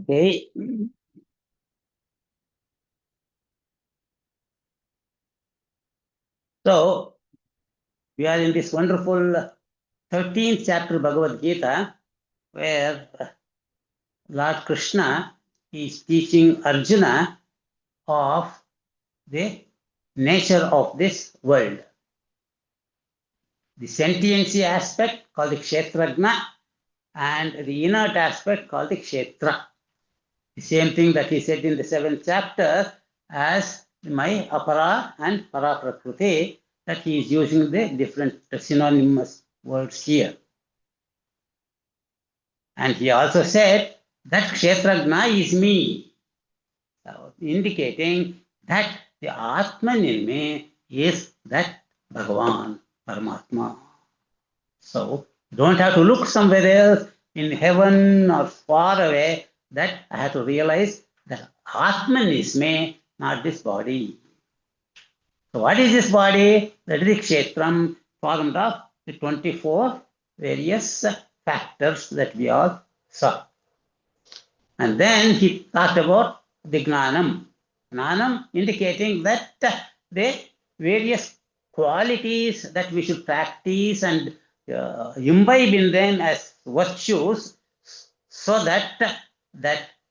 Okay. So, we are in this wonderful 13th chapter Bhagavad Gita, where Lord Krishna is teaching Arjuna of the nature of this world. The sentiency aspect called the Kshetragna and the inert aspect called the Kshetra. The same thing that he said in the 7th chapter as my Apara and Para Prakriti, that he is using the different synonymous words here. And he also said that Kshetragna is me, indicating that the Atman in me is that Bhagavan, Paramatma. So, don't have to look somewhere else in heaven or far away, that I have to realize that Atman is me, not this body. So, what is this body? That is the Kshetram, formed of the 24 various factors that we all saw. And then he talked about the Gnanam. Gnanam indicating that the various qualities that we should practice and imbibe in them as virtues, so that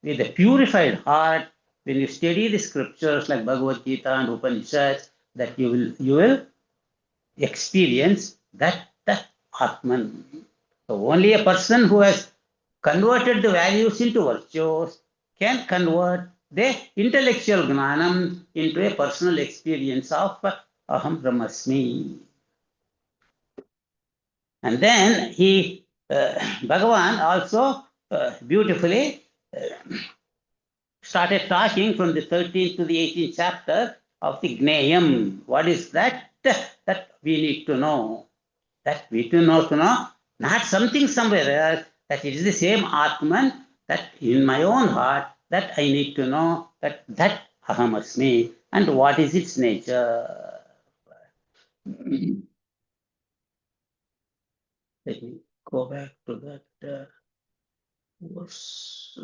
with a purified heart, when you study the scriptures like Bhagavad Gita and Upanishads, that you will experience that Atman. So only a person who has converted the values into virtues can convert the intellectual gnanam into a personal experience of Aham Brahmasmi. And then Bhagavan also beautifully started talking from the 13th to the 18th chapter of the Gnayam. What is that? That we need to know. That we do not know, not something somewhere else, that it is the same Atman, that in my own heart, that I need to know that Aham Asmi and what is its nature. Let me go back to that verse.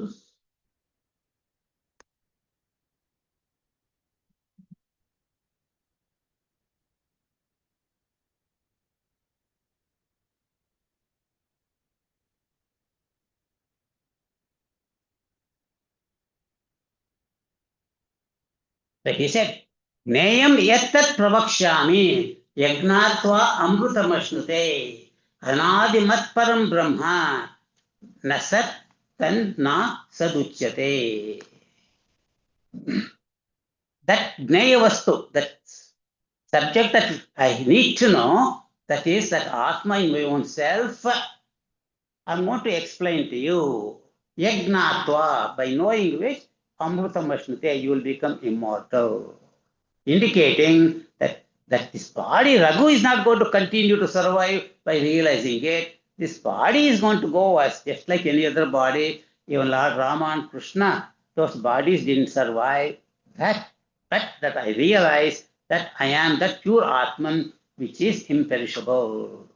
But he said, Nayam yattat pravakshami yagnatva amrutamashnute anadimat param brahma nasat tan na saduchyate. That Gnaya Vastu, that subject that I need to know, that is that Atma in my own self, I'm going to explain to you. Yagnatva, by knowing which, Amrutam Vashnute, you will become immortal. Indicating that this body, Raghu is not going to continue to survive by realizing it. This body is going to go as just like any other body. Even Lord Rama and Krishna, those bodies didn't survive. That I realize that I am that pure Atman which is imperishable.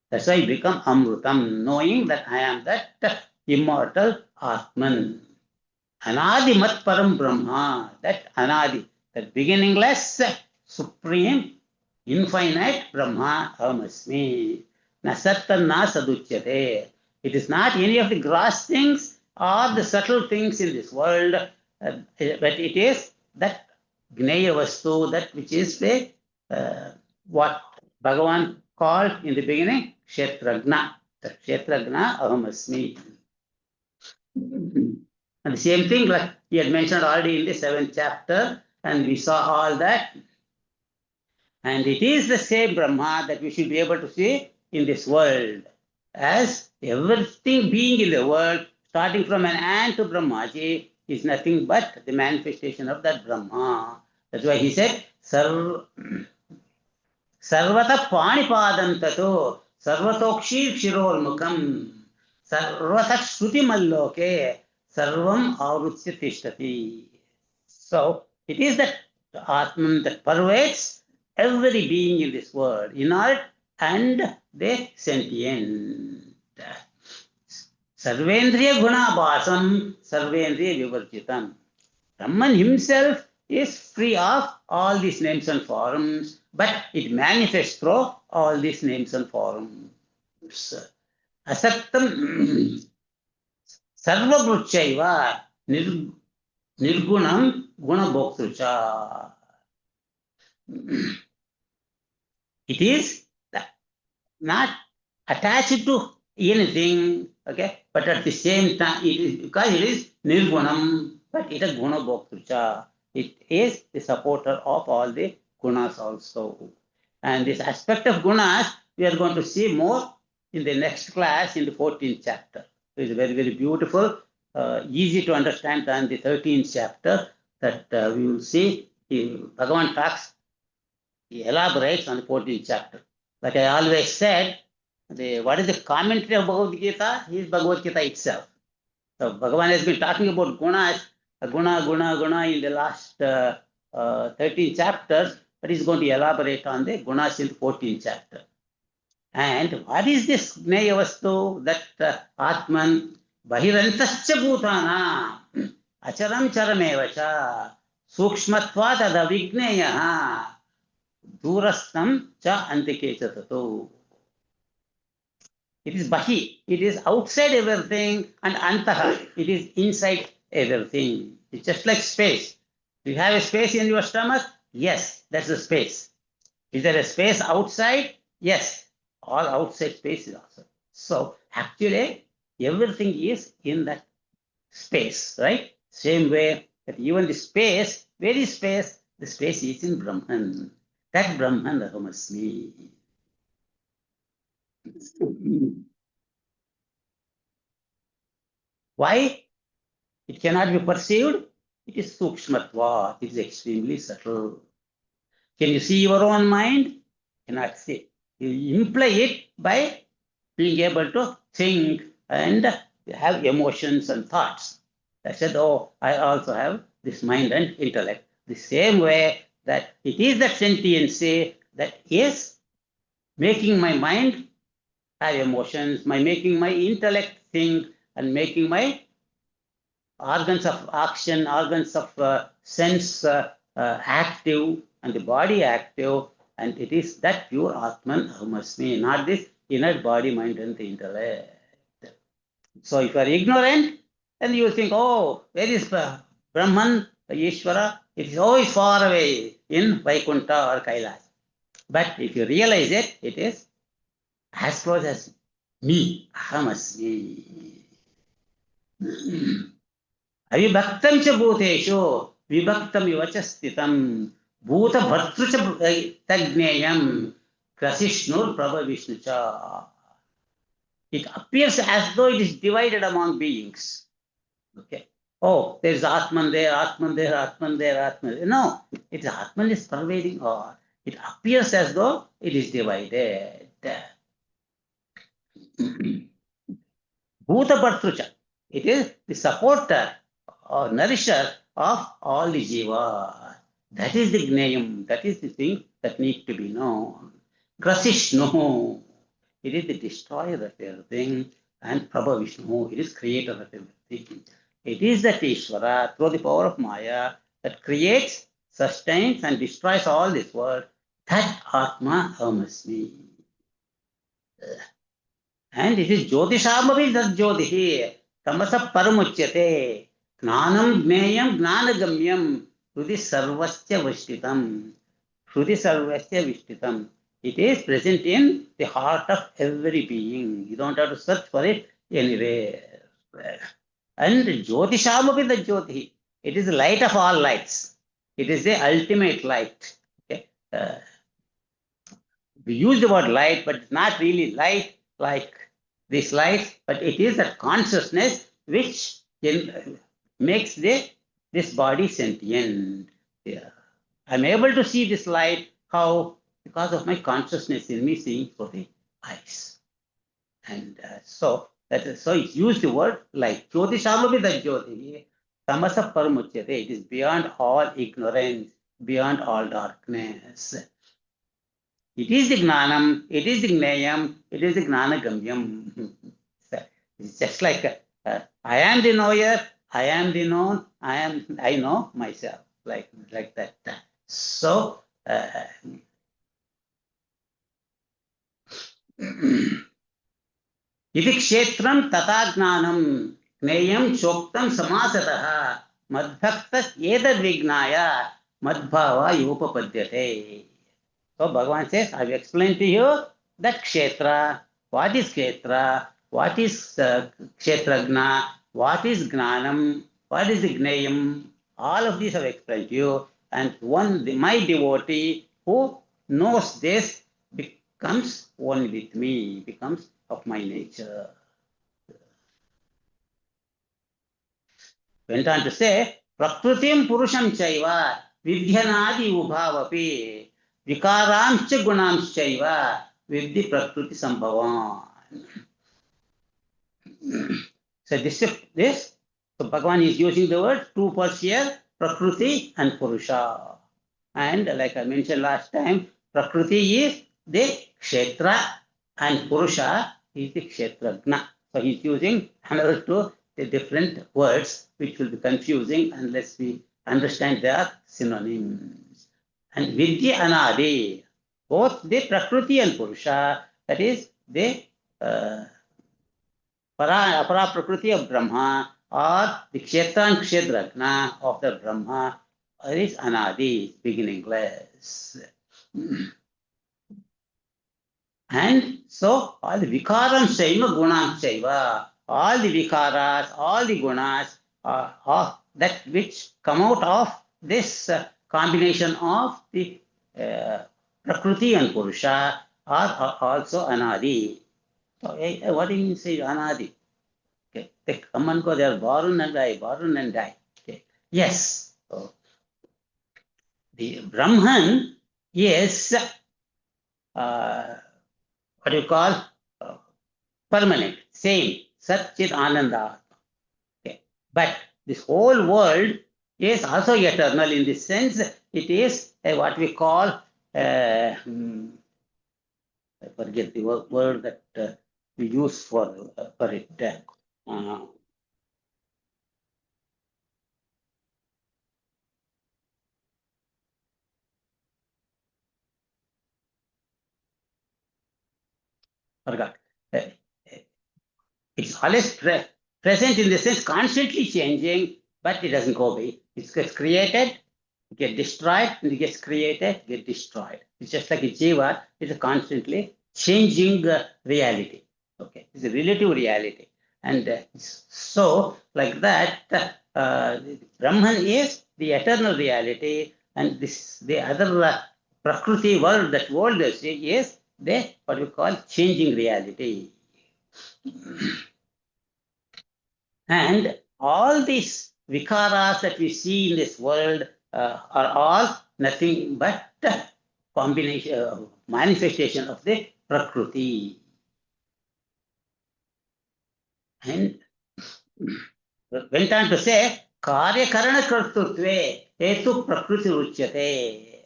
That's why I become Amrutam, knowing that I am that immortal Atman. Anadimat Param Brahma, that Anadi, that beginningless, supreme, infinite Brahma, Ahamasmi. Nasattan na saduchyate. It is not any of the gross things or the subtle things in this world, but it is that Gnaya Vastu, that which is the what Bhagavan called in the beginning, Kshetragna. The Kshetragna Ahamasmi. And the same thing, like he had mentioned already in the 7th chapter, and we saw all that. And it is the same Brahma that we should be able to see in this world. As everything being in the world, starting from an ant to Brahmaji, is nothing but the manifestation of that Brahma. That's why he said, Sarvata Panipadam Tato, Sarvatokshi Shirolmukam, Sarvata Shruti Malloke, Sarvam Avrutya Tishtati. So it is that Atman that pervades every being in this world, inert and the sentient. Sarvendriya Gunabhasam, Sarvendriya Vivarjitam. Brahman himself is free of all these names and forms, but it manifests through all these names and forms. Asaktam Sarvabruchaiva Nirgunam Gunabhoktrucha. It is not attached to anything, okay, but at the same time, it is because it is Nirgunam, but it is Gunabhoktrucha. It is the supporter of all the gunas also. And this aspect of gunas, we are going to see more in the next class in the 14th chapter. It is very, very beautiful, easy to understand than the 13th chapter that we will see. Bhagavan talks, he elaborates on the 14th chapter. Like I always said, what is the commentary of Bhagavad Gita? Is Bhagavad Gita itself. So Bhagavan has been talking about gunas, guna in the last 13 chapters, but he's going to elaborate on the gunas in the 14th chapter. And what is this Gneya Vastu that Atman Bahirantascha Bhutana Acharam Charamevacha Sukshmatva Tada Vigneya Durastam Cha Antike Chatatu. It is Bahi, it is outside everything, and Antaha, it is inside everything. It's just like space. Do you have a space in your stomach? Yes, that's the space. Is there a space outside? Yes, all outside space is also. So actually, everything is in that space, right? Same way that even the space, where is space? The space is in Brahman. That Brahman Ahamasmi. Why? It cannot be perceived. It is sukshmatva. It is extremely subtle. Can you see your own mind? Cannot see. You imply it by being able to think and have emotions and thoughts. I said, oh, I also have this mind and intellect. The same way that it is that sentiency that is making my mind have emotions, making my intellect think, and making my organs of action, organs of sense active, and the body active, and it is that pure Atman Ahamasmi, not this inert body, mind, and the intellect. So if you are ignorant, then you think, oh, where is Brahman, Ishvara? It is always far away in Vaikuntha or Kailash. But if you realize it, it is as close as me, Ahamasmi. Avibhaktam cha bhuteshu, vibhaktam iva cha sthitam, bhuta bhartru cha tagneyam, krasishnur prabha vishnu cha. It appears as though it is divided among beings. Okay. Oh, there is Atman there, Atman there, Atman there, Atman there. No, it is Atman is pervading all. It appears as though it is divided. Bhuta Bhartrucha. It is the supporter or nourisher of all the jiva. That is the gnayam. That is the thing that needs to be known. Grasishnu. It is the destroyer of everything. And Prabha Vishnu. It is creator of everything. It is that Ishvara, through the power of Maya, that creates, sustains, and destroys all this world. That Atma Ahamasmi. And it is Jyotishamavi Tad Jyotihi. Tamasa Paramuchyate. Gnanam Gneyam Gnanagamyam. Hrudi Sarvasya Vishtitam. Hrudi Sarvasya Vishtitam. It is present in the heart of every being. You don't have to search for it anywhere. And Jyotishamavi Tad Jyotihi. It is the light of all lights. It is the ultimate light. Okay? We use the word light, but it's not really light like this light, but it is that consciousness which makes this body sentient. Yeah. I'm able to see this light. How? Because of my consciousness in me seeing through the eyes. And so it's used the word light. Jyotishamavi Tad Jyoti. Tamasa Paramuchyate. It is beyond all ignorance, beyond all darkness. It is the Gnanam, it is the Gnayam, it is the Gnanagamyam. It's just like I am the knower, I am the known, I know myself, like that. So इति क्षेत्रं तथा ज्ञानं ज्ञेयं चोक्तं समासतः मद्भक्त एतद्विज्ञाय मद्भावा योपपद्यते. So Bhagavan says, I have explained to you that kshetra, what is kshetra, what is kshetragna, what is gnanam, what is gnayam, all of these I have explained to you. And my devotee who knows this becomes one with me, becomes of my nature. Went on to say, Prakritim Purusham Chaiva, Vidyanadi Ubhavapi, Vikaramcha Gunamchaiva, Vidhi Prakriti Sambhavan. So this, so Bhagavan is using the word two words here, Prakriti and Purusha. And like I mentioned last time, Prakriti is the Kshetra and Purusha is the Kshetragna. So he's using another two different words which will be confusing unless we understand their synonyms. And Vidya Anadi, both the Prakriti and Purusha, that is the Apara Prakriti of Brahma or the Kshetra and Kshetragna of the Brahma is Anadi, beginningless. And so all the Vikaram Shaiva Gunam Shaiva, all the Vikaras, all the Gunas, that which come out of this combination of the Prakriti and Purusha are also Anadi. So, what do you mean say Anadi? Okay. They come and go, they are born and die, born and die. Okay. Yes. So, the Brahman is what do you call permanent, same, Sat Chit Ananda. Okay. But this whole world is also eternal in this sense. It is what we call, I forget the word that we use for it. Forgot. It's always present in the sense, constantly changing, but it doesn't go away. It gets created, it gets destroyed, and it gets created, get destroyed. It's just like a jiva, it's a constantly changing reality. Okay, it's a relative reality. And so, like that, Brahman is the eternal reality, and the other Prakriti world, that world is the what we call changing reality. And all these vikaras that we see in this world are all nothing but combination, manifestation of the Prakriti. And went on to say, Karya Karana Kartutve Hetu Prakriti Uchyate.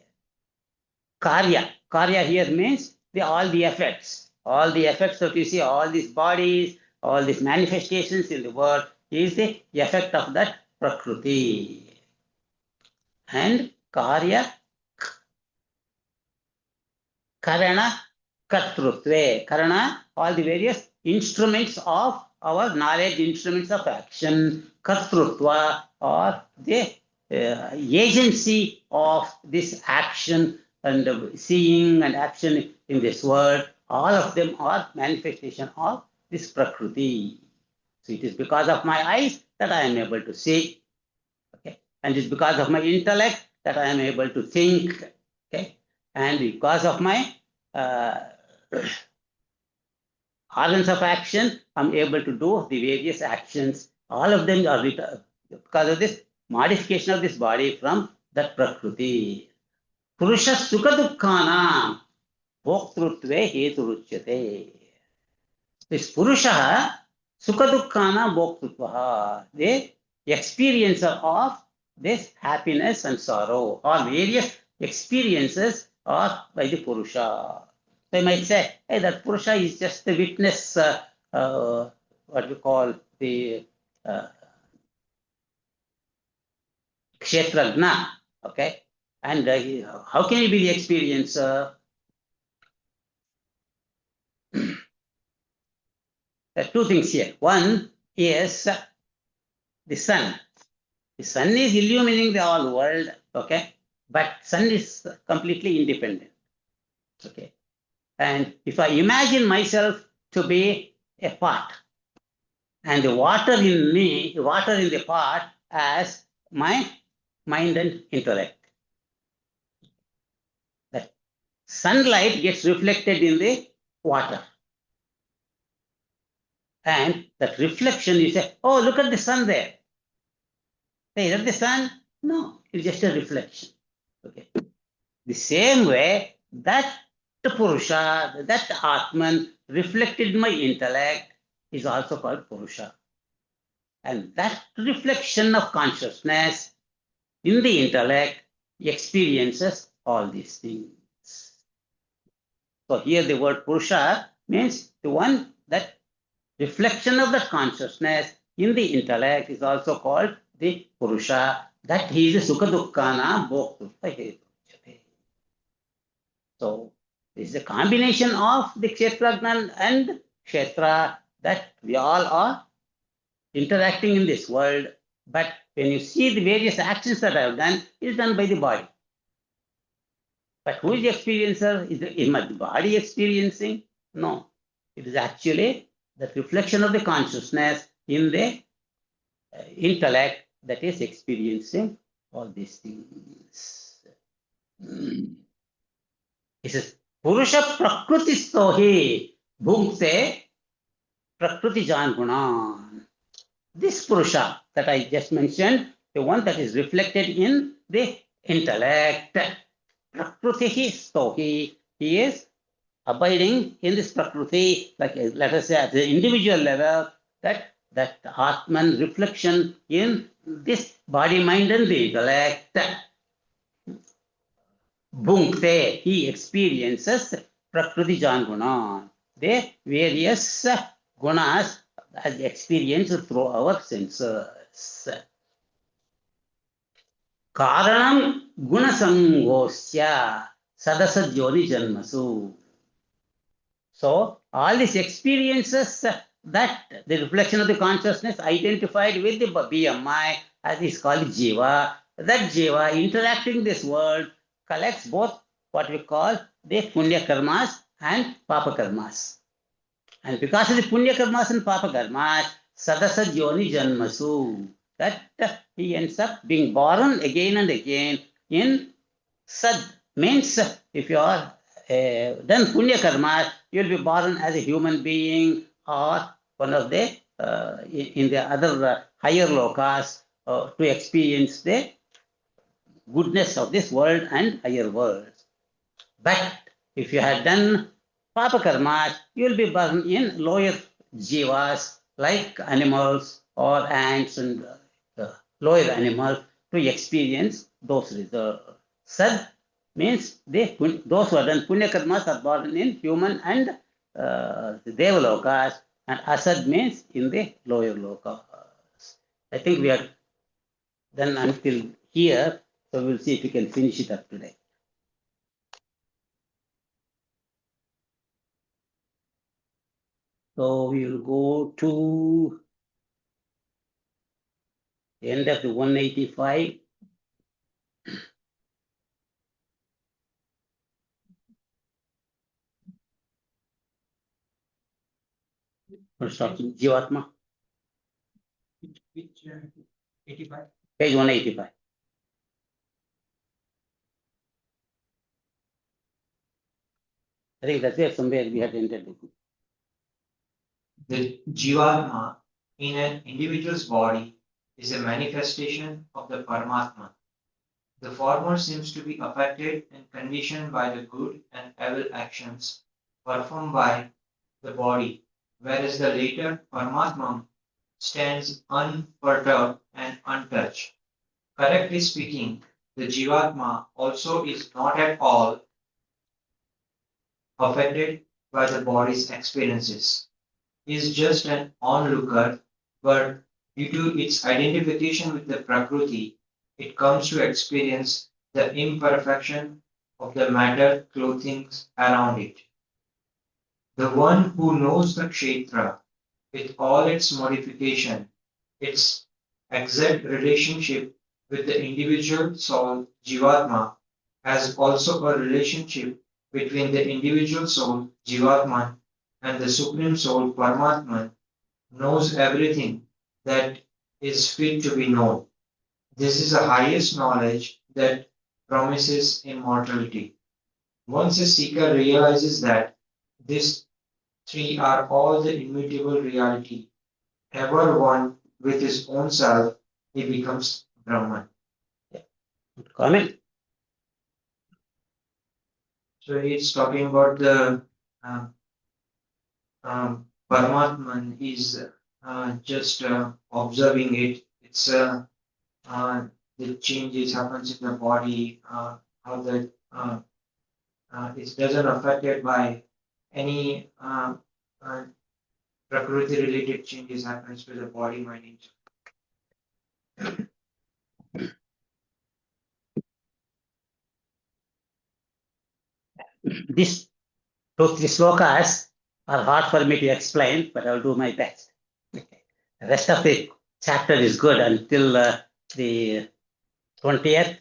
Karya here means all the effects. All the effects that you see, all these bodies, all these manifestations in the world is the effect of that Prakriti. And Karya Karana Kartrutve. Karana, all the various instruments of our knowledge, instruments of action, Kartrutva, or the agency of this action and seeing and action in this world, all of them are manifestation of this Prakriti. So it is because of my eyes that I am able to see. Okay? And it's because of my intellect that I am able to think. Okay? And because of my organs of action, I'm able to do the various actions. All of them are because of this modification of this body from that Prakriti. Purusha Sukha Dukkhana Bhoktrutve Heturuchyate. This Purusha Sukha Dukkhana Bhoktrutva, the experiencer of this happiness and sorrow, or various experiences are by the Purusha. They might say, hey, that Purusha is just the witness what we call the Kshetragna, okay? And how can he be the experiencer? There are two things here. One is the sun. The sun is illumining the whole world, okay? But sun is completely independent, okay? And if I imagine myself to be a pot, and the water in me, water in the pot as my mind and intellect, that sunlight gets reflected in the water. And that reflection, you say, oh, look at the sun there. Hey, is that the sun? No, it's just a reflection. Okay. The same way, that Purusha, that Atman reflected my intellect is also called Purusha. And that reflection of consciousness in the intellect experiences all these things. So here the word Purusha means the one that reflection of that consciousness in the intellect is also called the Purusha. That he is Sukha Dukkhana Bhoktruta Hetu. So this is a combination of the Kshetragnan and Kshetra that we all are interacting in this world. But when you see the various actions that I have done, it is done by the body. But who is the experiencer? Is my body experiencing? No. It is actually the reflection of the consciousness in the intellect that is experiencing all these things. It says, Purusha Prakriti Sohi Bhumse Prakriti Jangunan. This Purusha that I just mentioned, the one that is reflected in the intellect, Prakriti Sohi, he is abiding in this Prakriti, like let us say at the individual level, that Atman reflection in this body, mind, and the intellect. Bhunkte, he experiences Prakriti Janguna, the various gunas as experienced through our senses. Karanam gunasangosya sadasadyoni janmasu. So, all these experiences that the reflection of the consciousness identified with the BMI, as is called Jiva, that Jiva interacting this world collects both what we call the Punya Karmas and Papa Karmas. And because of the Punya Karmas and Papa Karmas, Sadasad Yoni Janmasu, that he ends up being born again and again in Sad, means if you are done Punya Karmas, you will be born as a human being or one of the, in the other higher lokas to experience the goodness of this world and higher worlds. But if you have done Papa Karmas, you will be born in lower jivas like animals or ants and lower animals to experience those results. Sad means those who have done Punya Karmas are born in human and the Devalokas, and Asad means in the lower lokas. I think we are done until here, so we'll see if we can finish it up today. So we will go to the end of the 185. We'll start with Jivatma. Which 85? Page 185. I think that's where somewhere we had entered. The Jivatma in an individual's body is a manifestation of the Paramatma. The former seems to be affected and conditioned by the good and evil actions performed by the body, whereas the later Paramatma stands unperturbed and untouched. Correctly speaking, the Jivatma also is not at all affected by the body's experiences. is just an onlooker, but due to its identification with the Prakriti, it comes to experience the imperfection of the matter clothing around it. The one who knows the Kshetra with all its modification, its exact relationship with the individual soul Jivatma, has also a relationship between the individual soul Jivatman and the Supreme Soul Paramatman, knows everything that is fit to be known. This is the highest knowledge that promises immortality. Once a seeker realizes that these three are all the immutable reality, ever one with his own self, he becomes Brahman. Comment? So it's talking about the Paramatman is just observing it. It's the changes happens in the body, how the it doesn't affected by any Prakriti related changes happens to the body, mind. These 2, 3 slokas are hard for me to explain, but I'll do my best. Okay. The rest of the chapter is good until the 20th,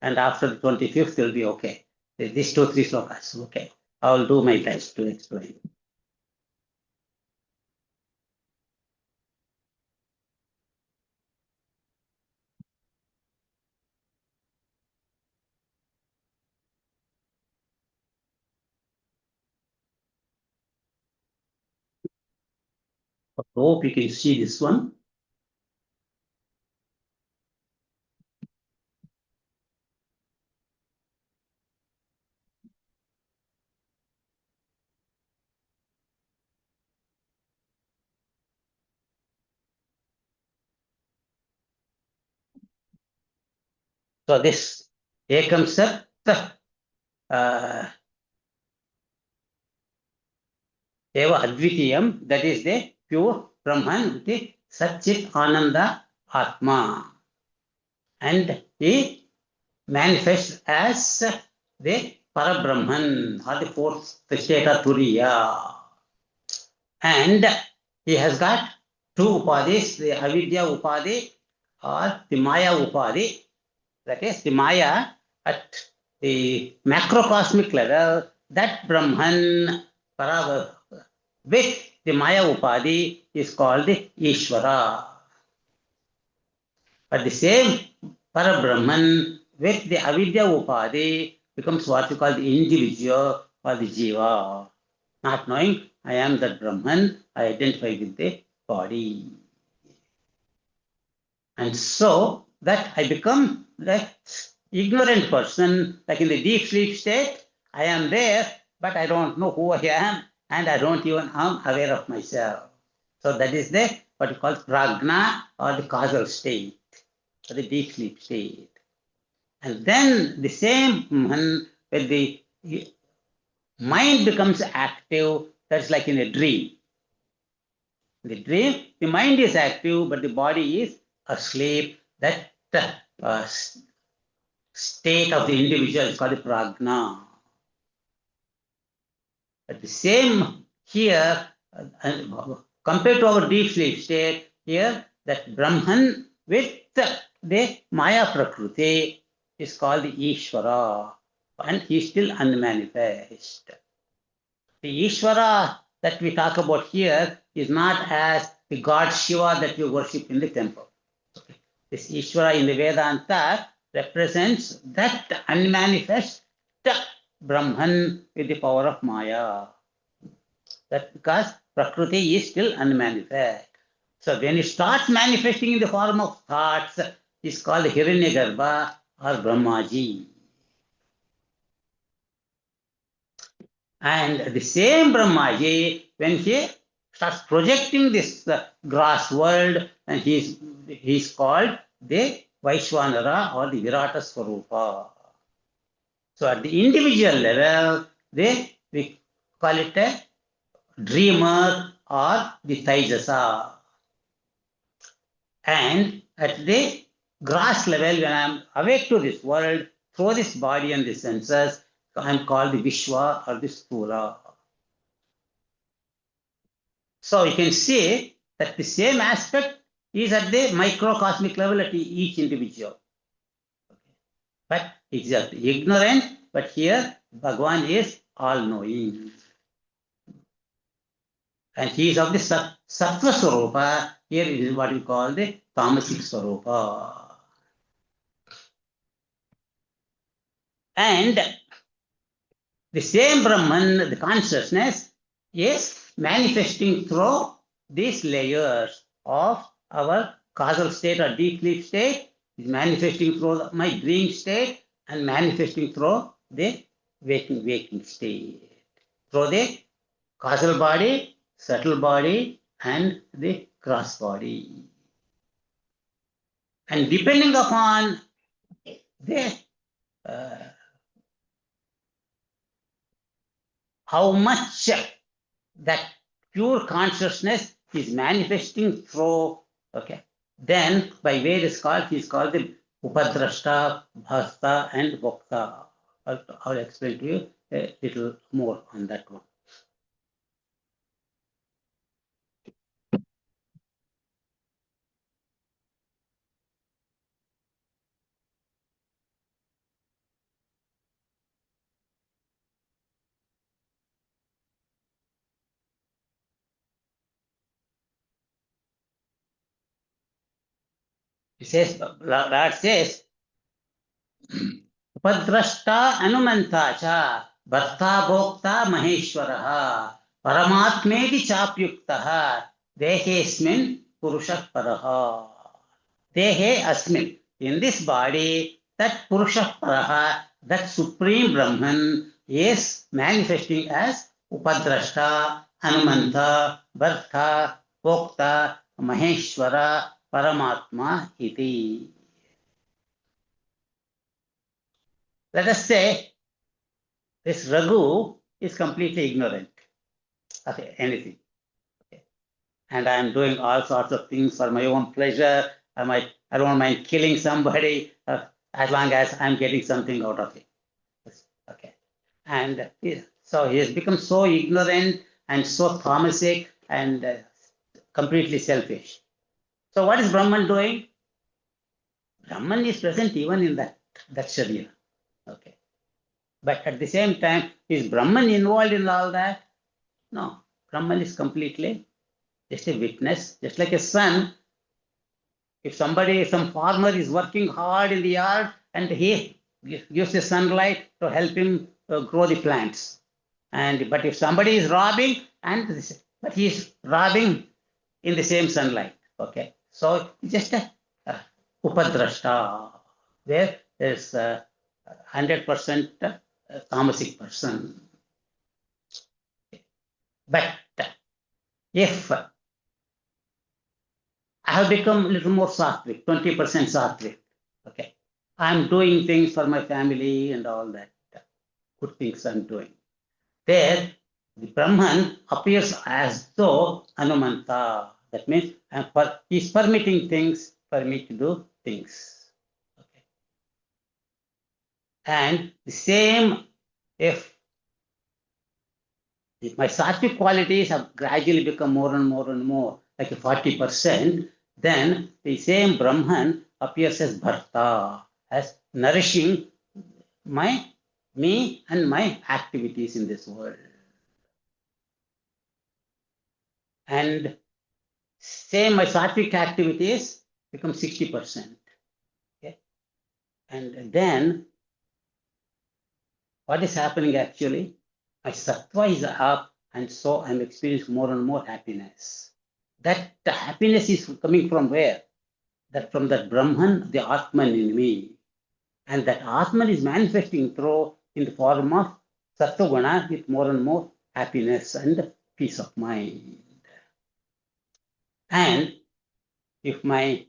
and after the 25th will be okay. These 2, 3 slokas, okay. I'll do my best to explain. I hope you can see this one. So this Ekam Sat Eva Advitiyam, that is the pure Brahman, the Satchit Ananda Atma. And he manifests as the Parabrahman or the fourth state of Turiya. And he has got 2 upadhis, the Avidya Upadhi or the Maya Upadhi. That is the Maya at the macrocosmic level, that Brahman with the Maya Upadhi is called the Ishvara. But the same Parabrahman with the Avidya Upadhi becomes what you call the individual or the Jiva. Not knowing I am that Brahman, I identify with the body. And so that I become that ignorant person, like in the deep sleep state, I am there, but I don't know who I am, and I don't even am aware of myself. So that is the what you call prajna or the causal state, or the deep sleep state. And then the same when the mind becomes active, that's like in a dream. The dream, the mind is active, but the body is asleep. That state of the individual is called the prajna. But the same here, compared to our deep sleep state, here that Brahman with the Maya Prakriti is called the Ishvara, and he is still unmanifest. The Ishvara that we talk about here is not as the god Shiva that you worship in the temple. This Ishvara in the Vedanta represents that unmanifest Brahman with the power of Maya. That because Prakriti is still unmanifest. So when it starts manifesting in the form of thoughts, it's called Hiranyagarbha or Brahmaji. And the same Brahmaji, when he starts projecting this gross world, and he's called the Vaishwanara or the Virata Swarupa. So at the individual level, we call it a dreamer or the Taijasa. And at the gross level, when I'm awake to this world, through this body and the senses, I'm called the Vishwa or the Sthula. So you can see that the same aspect is at the microcosmic level at each individual. But it's ignorant, but here Bhagavan is all-knowing. And he is of the Sattva Swarupa. Here is what we call the Tamasic Swarupa. And the same Brahman, the consciousness, is manifesting through these layers of our causal state or deep sleep state, is manifesting through my dream state, and manifesting through the waking state, through the causal body, subtle body, and the cross body. And depending upon the how much that pure consciousness is manifesting through, okay, then by various calls, he is called the Upadrashta, Bhasta, and Bhokta. I'll explain to you a little more on that one. He says, Lord says, Upadrashta Anumanta cha Bharta Bhokta Maheshwaraha Paramatmedi Chapyuktaha Dehesmin Purusha Paraha. Dehe Asmin. In this body, that Purusha Paraha, that Supreme Brahman, is manifesting as Upadrashta, Hanumanta, Bharta, Bhokta, Maheshwara, Paramatma iti. Let us say this Raghu is completely ignorant of anything. Okay. And I am doing all sorts of things for my own pleasure. I don't mind killing somebody as long as I'm getting something out of it. Okay. And so he has become so ignorant and so tamasic and completely selfish. So what is Brahman doing? Brahman is present even in that Sharira. Okay. But at the same time, is Brahman involved in all that? No. Brahman is completely just a witness, just like a son. If some farmer is working hard in the yard and he gives the sunlight to help him grow the plants. But if somebody is robbing, but he is robbing in the same sunlight. Okay. So it's just a upadrashta. There is 100% tamasic person. But if I have become a little more sattvic, 20% sattvic, okay, I'm doing things for my family and all that, good things I'm doing. There, the Brahman appears as though Anumanta. That means he's permitting things for me to do things. Okay. And the same, if my sattvic qualities have gradually become more and more and more, like 40%, then the same Brahman appears as Bharta, as nourishing me and my activities in this world. And same my sattvic activities become 60%. Okay? And then what is happening actually? My sattva is up, and so I'm experiencing more and more happiness. That the happiness is coming from where? That from that Brahman, the Atman in me. And that Atman is manifesting through in the form of Sattva with more and more happiness and peace of mind. And if my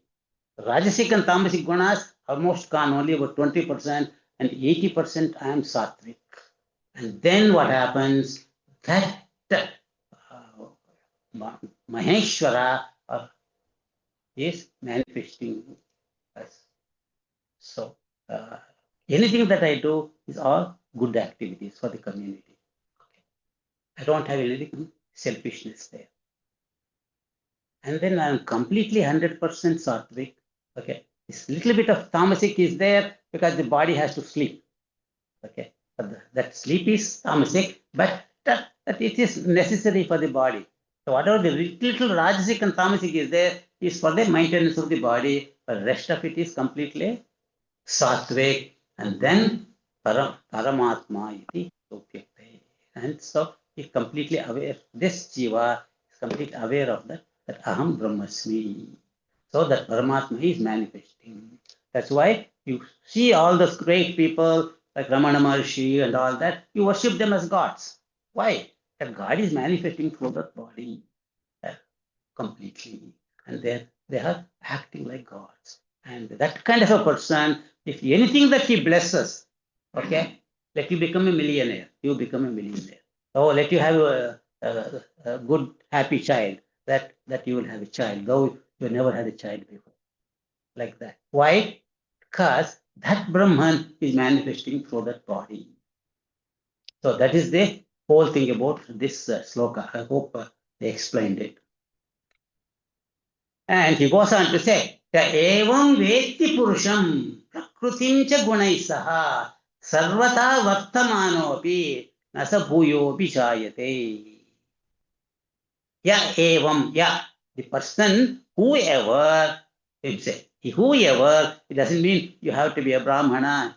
Rajasic and Tamasic gunas almost gone, only about 20%, and 80% I am sattvic. And then what happens? That Maheshwara is manifesting us. So anything that I do is all good activities for the community. Okay. I don't have anything selfishness there. And then I'm completely 100% sattvic. Okay. This little bit of tamasic is there because the body has to sleep. Okay. But that sleep is tamasic, but that it is necessary for the body. So whatever the little rajasic and tamasic is there is for the maintenance of the body, but the rest of it is completely sattvic, and then paramatma iti lopyate. And so he's completely aware. This jiva is completely aware of that aham brahmasmi. So that paramatma is manifesting. That's why you see all those great people like Ramana Maharshi and all that, you worship them as gods. Why? That God is manifesting through that body completely. And they are acting like gods. And that kind of a person, if anything that he blesses, okay, let you become a millionaire, you become a millionaire. Oh, let you have a good, happy child, that you will have a child, though you never had a child before. Like that. Why? Because that Brahman is manifesting through that body. So that is the whole thing about this sloka. I hope they explained it. And he goes on to say, evam veti purusham prakrutim cha gunai saha sarvata vartamanopi nasa bhuyopi jayate. Ya evam, ya, the person, whoever, whoever, it doesn't mean you have to be a Brahmana,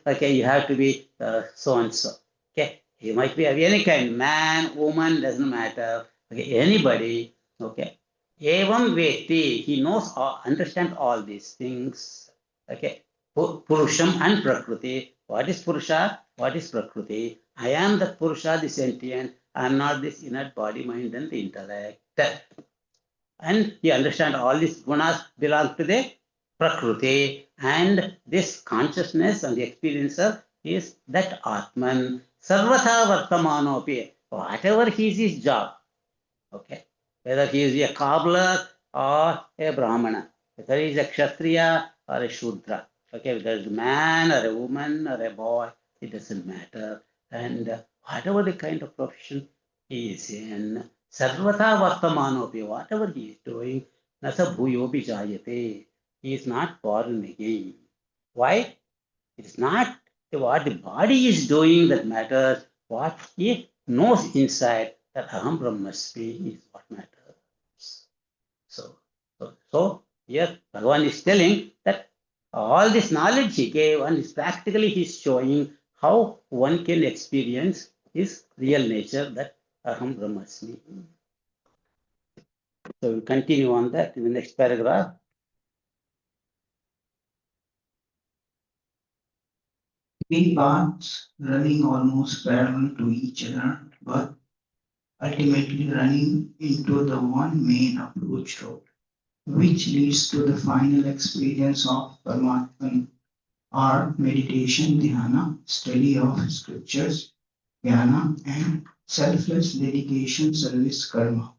okay, you have to be so and so. Okay, you might be of any kind, man, woman, doesn't matter. Okay, anybody, okay. Evam veti, he knows, understand all these things. Okay, Purusham and Prakriti. What is Purusha? What is Prakriti? I am the Purusha, the sentient. I am not this inert body, mind, and the intellect. And he understands all these gunas belong to the Prakriti. And this consciousness and the experiencer is that Atman. Sarvatha Vartamanopi. Whatever he is his job. Okay. Whether he is a cobbler or a Brahmana, whether he is a Kshatriya or a Shudra, okay, whether it's a man or a woman or a boy, it doesn't matter. And whatever the kind of profession he is in, Sarvata Vartamanopi, whatever he is doing, Nasa Bhuyopi Jayate, he is not born again. Why? It's not what the body is doing that matters, what he knows inside that Aham Brahmasmi is what matters. So here Bhagavan is telling that all this knowledge he gave, and is practically he's showing how one can experience his real nature, that Aham Brahmasmi. So we continue on that in the next paragraph. Three paths running almost parallel to each other, but ultimately running into the one main approach road, which leads to the final experience of Paramatman, are meditation, dhyana, study of scriptures, jnana, and selfless dedication, service, karma.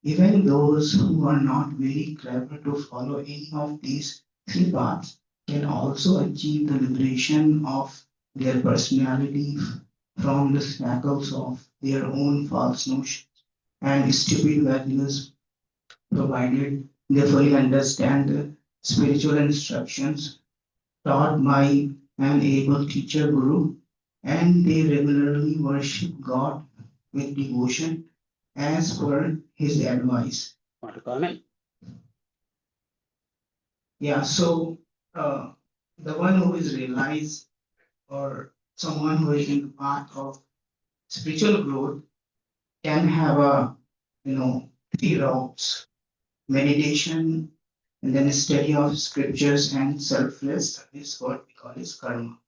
Even those who are not very clever to follow any of these three paths can also achieve the liberation of their personality from the shackles of their own false notions and stupid values, provided they fully understand the spiritual instructions taught by an able teacher guru, and they regularly worship God with devotion as per his advice. Want to comment? Yeah, so the one who is realized, or someone who is in the path of spiritual growth, can have a, three routes: meditation, and then study of scriptures, and selfless is what we call as karma.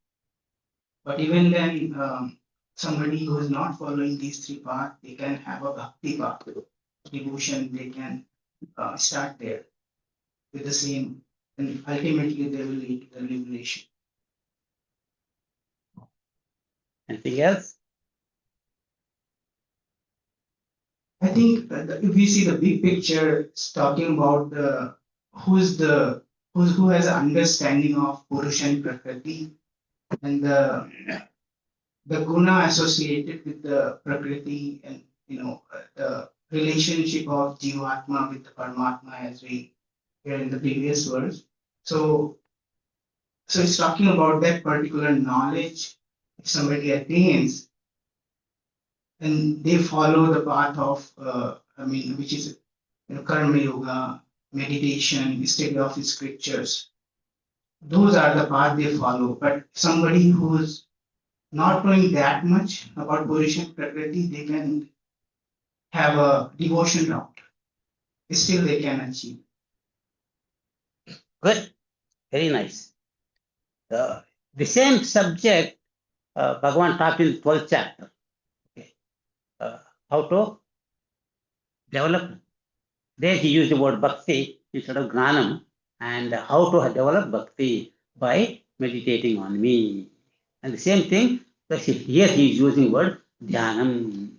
But even then, somebody who is not following these three paths, they can have a bhakti path, devotion. They can start there with the same, and ultimately they will lead to the liberation. Anything else? I think think if we see the big picture, it's talking about who has an understanding of Purusha and Prakriti, and the guna associated with the Prakriti, and the relationship of Jivatma with the Paramatma, as we hear in the previous verse. So it's talking about that particular knowledge if somebody attains, and they follow the path of which is karma yoga, meditation, study of the scriptures. Those are the path they follow. But somebody who's not knowing that much about Purusha and Prakriti, they can have a devotion route. Still, they can achieve. Good. Very nice. The same subject, Bhagavan talked in the 12th chapter. Okay. How to develop. There he used the word bhakti instead of gnanam, and how to develop bhakti by meditating on me. And the same thing, here he is using word dhyanam.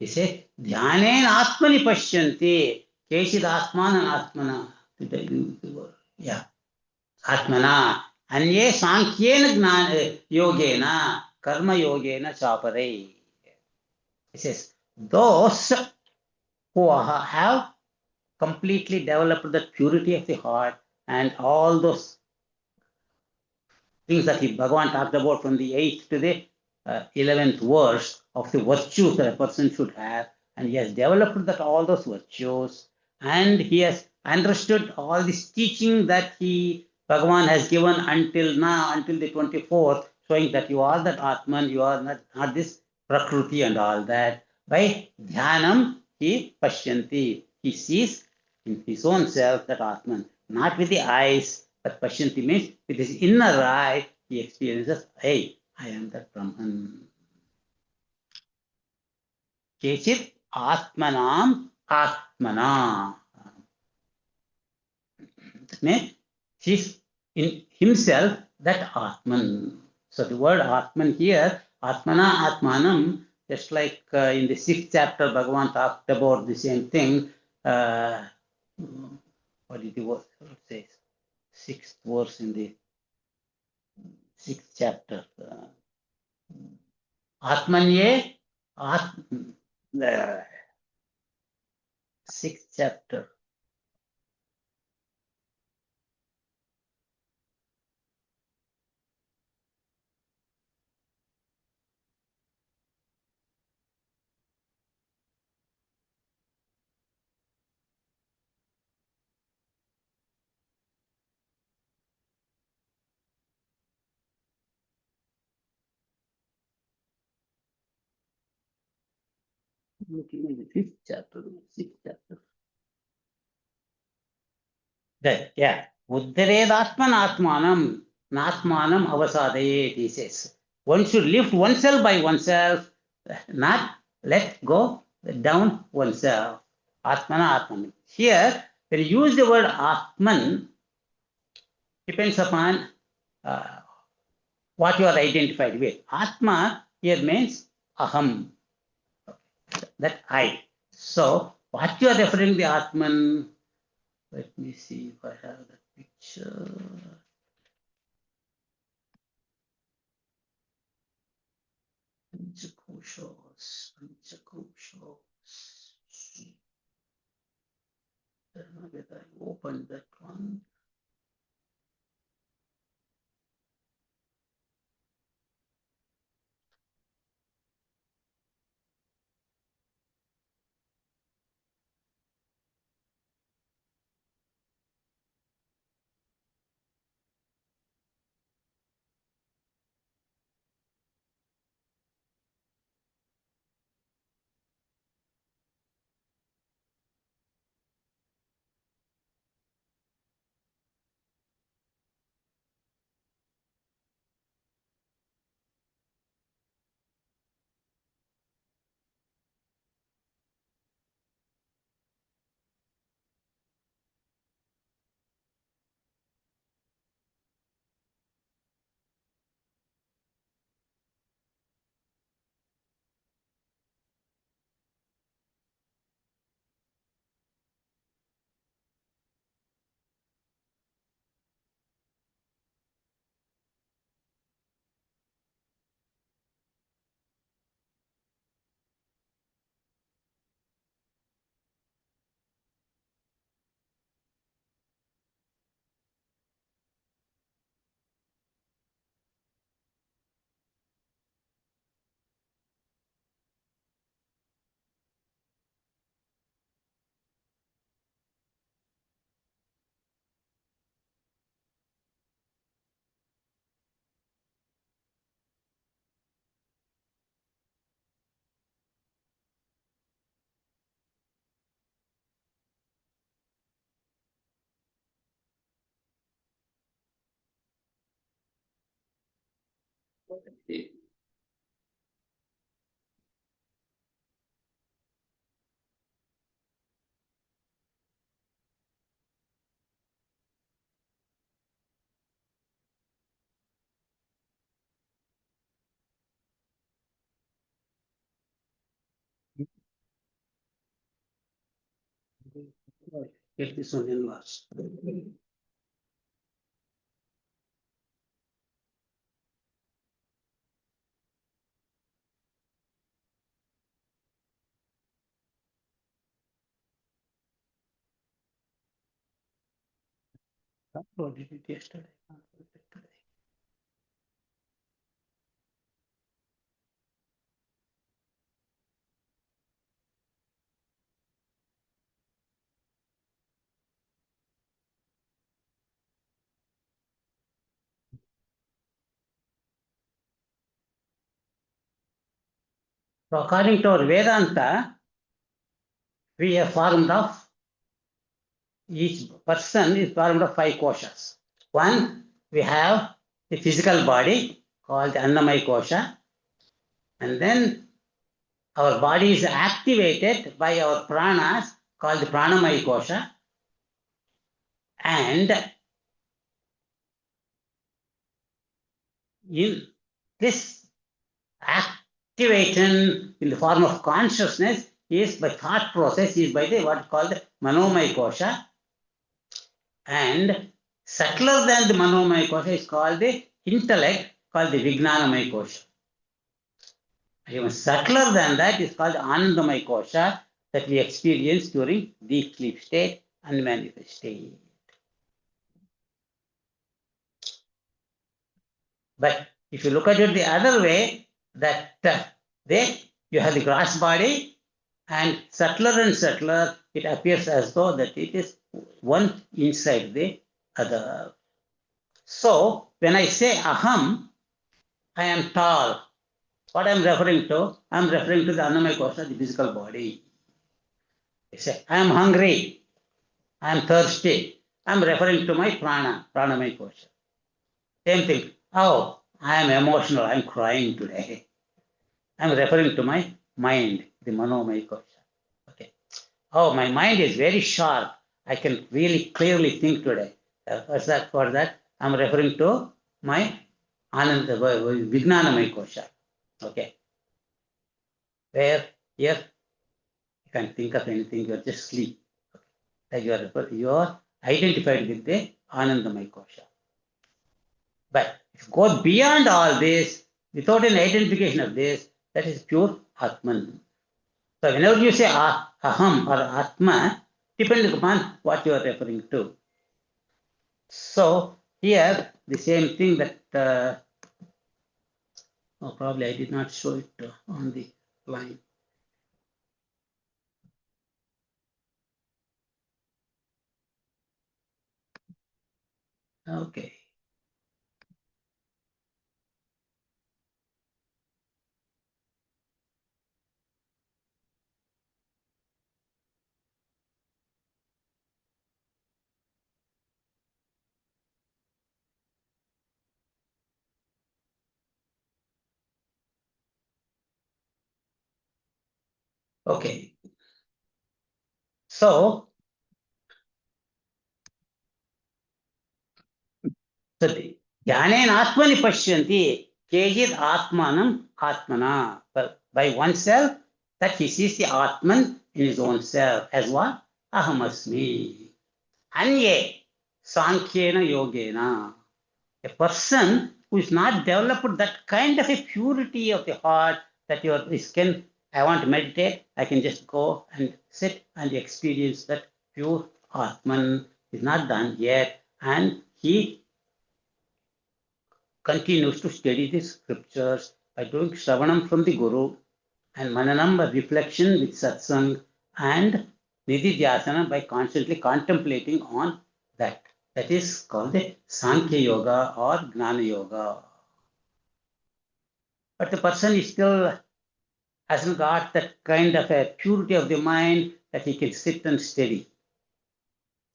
He says, dhyanen atmani pashyanti, keshid atmanan atmana. Yeah, atmana. Anye sankyena yogena, karma yogena chapare. He says, those who have completely developed the purity of the heart and all those things that Bhagavan talked about from the 8th to the 11th verse of the virtues that a person should have, and he has developed that all those virtues, and he has understood all this teaching that Bhagavan has given until now, until the 24th, showing that you are that Atman, you are not this Prakriti and all that. By Dhyanam, he Pashyanti, he sees in his own self that Atman, not with the eyes, but Pashyanti means with his inner eye, he experiences, hey, I am that Brahman. Kechit Atmanam Atmana. That means he's in himself that Atman. So the word Atman here, Atmana Atmanam, just like in the 6th chapter, Bhagavan talked about the same thing. What did the word say? 6th verse in the 6th chapter. Atmanye, the 6th chapter. Looking at the 5th chapter, 6th chapter. That, yeah. Uddharedatman atmanam, natmanam avasadayet, he says. One should lift oneself by oneself, not let go down oneself. Atmana atman. Here, when you use the word atman, depends upon what you are identified with. Atma here means aham, that I. So, what you are referring the Atman, let me see if I have that picture. Panchakoshas, Panchakoshas. I don't know whether I opened that one. Get this one in last. Uploaded it yesterday. So according to our Vedanta, we are formed of, each person is formed of 5 koshas. One, we have the physical body called the Annamaya kosha, and then our body is activated by our pranas called the Pranamaya kosha, and in this activation in the form of consciousness is by thought process, is by the what called the Manomaya kosha, and subtler than the Manomaya kosha is called the intellect, called the Vijnanamaya kosha. Even subtler than that is called Anandamaya kosha, that we experience during deep sleep state and manifest state. But if you look at it the other way, that you have the gross body, and subtler, it appears as though that it is one inside the other. So when I say aham, I am tall. What I am referring to? I am referring to the Annamaya kosha, the physical body. I say I am hungry. I am thirsty. I am referring to my pranamaya kosha. Same thing. Oh, I am emotional. I am crying today. I am referring to my mind, the manomaya kosha. Okay. Oh, my mind is very sharp. I can really clearly think today. For that, I am referring to my ananda, vijnanamaya kosha. Okay. Where here you can think of anything, you are just sleep. You are identified with the Anandamaya kosha. But if you go beyond all this, without an identification of this, that is pure Atman. So whenever you say Aham or Atma, depending upon what you are referring to. So here, the same thing that, probably I did not show it on the line. Okay. Okay. So Jnanen Atmani Pashyanti, Kejid Atmanam Atmana. By oneself, that he sees the Atman in his own self as what? Ahamasmi. Anye Sankhena Yogena. A person who is not developed that kind of a purity of the heart, that your skin, I want to meditate, I can just go and sit and experience that pure Atman, is not done yet, and he continues to study the scriptures by doing Shravanam from the Guru, and Mananam by reflection with Satsang, and Nididhyasana by constantly contemplating on that. That is called the Sankhya Yoga or Gnana Yoga. But the person is still hasn't got that kind of a purity of the mind that he can sit and study.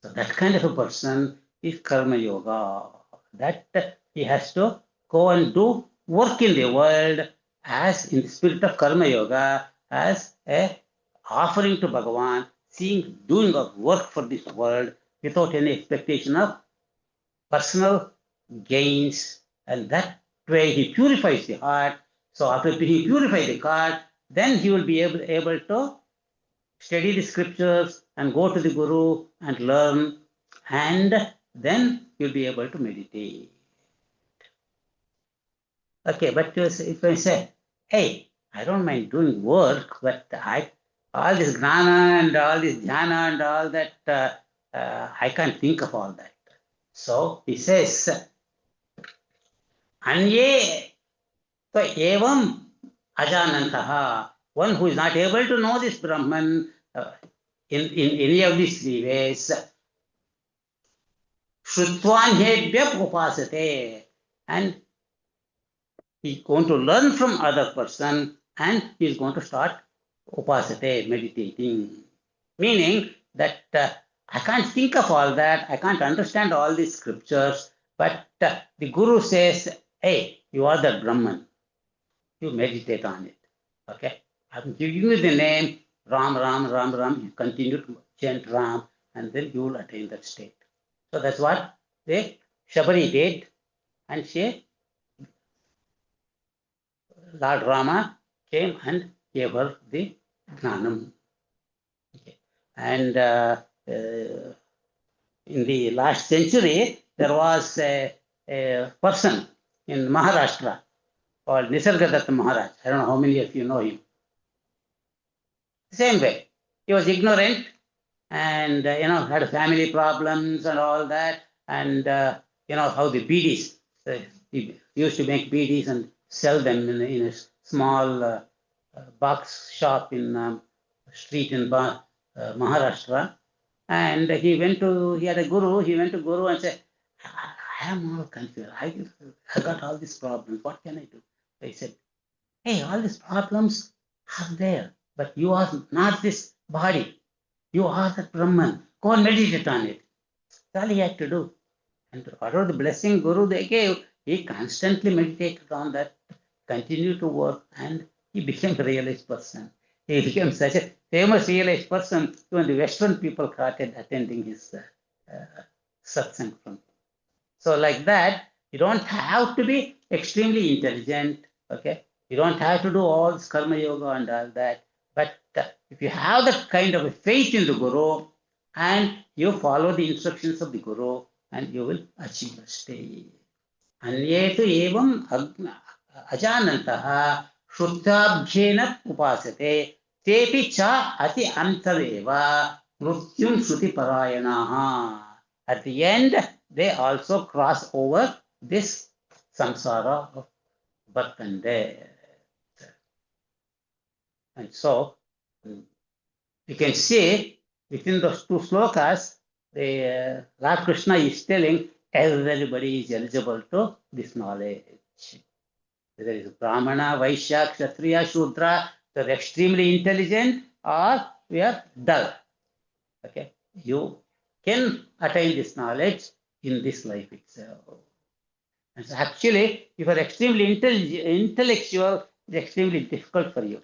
So that kind of a person is Karma Yoga. That he has to go and do work in the world as in the spirit of Karma Yoga, as a offering to Bhagavan, seeing doing of work for this world without any expectation of personal gains, and that way he purifies the heart. So after he purifies the heart, then he will be able to study the scriptures and go to the Guru and learn, and then you'll be able to meditate. Okay, but if I say, hey, I don't mind doing work, but all this gnana and all this dhyana and all that, I can't think of all that. So he says, Anye so evam ajanantaha, one who is not able to know this Brahman in any of these three ways, Shrutvanhebhya upasate, and he's going to learn from other person and he's going to start upasate, meditating. Meaning that I can't think of all that, I can't understand all these scriptures, but the Guru says, hey, you are the Brahman. You meditate on it. Okay? I'm giving you the name Ram, Ram, Ram, Ram. You continue to chant Ram, and then you will attain that state. So that's what the Shabari did, and Lord Rama came and gave her the Gnanam. Okay. And in the last century, there was a person in Maharashtra called Nisargadatta Maharaj. I don't know how many of you know him. Same way. He was ignorant and, had family problems and all that. And, how the BDs, he used to make BDs and sell them in a small box shop in street in Maharashtra. And he had a guru, he went to Guru and said, I am all confused. I got all these problems. What can I do? He said, hey, all these problems are there, but you are not this body. You are the Brahman. Go and meditate on it. That's all he had to do. And whatever the blessing Guru they gave, he constantly meditated on that, continued to work, and he became a realized person. He became such a famous realized person, even the Western people started attending his satsang from. So like that, you don't have to be extremely intelligent, okay? You don't have to do all this karma yoga and all that. But if you have that kind of a faith in the Guru and you follow the instructions of the Guru, and you will achieve the state. Anyetu evam ajanantaha shruttabhyena upasate tepi cha ati antareva mrutyum shruti parayanaha. At the end, they also cross over this samsara of birth and death. And so, you can see within those two slokas, the Lord Krishna is telling everybody is eligible to this knowledge. Whether it is Brahmana, Vaishya, Kshatriya, Shudra, they're extremely intelligent or we are dull. Okay, you can attain this knowledge in this life itself. And so actually, if you are extremely intellectual, it's extremely difficult for you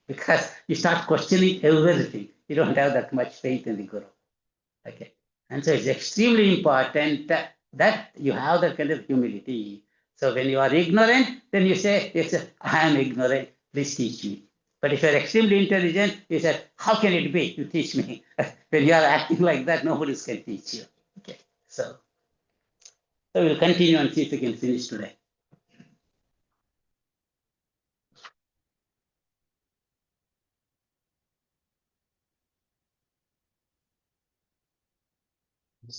because you start questioning everything. You don't have that much faith in the Guru. Okay, and so it's extremely important that you have that kind of humility. So when you are ignorant, then you say, yes, I am ignorant, please teach me. But if you are extremely intelligent, you say, how can it be? You teach me. When you are acting like that, nobody can teach you. Okay, so we'll continue and see if we can finish today. You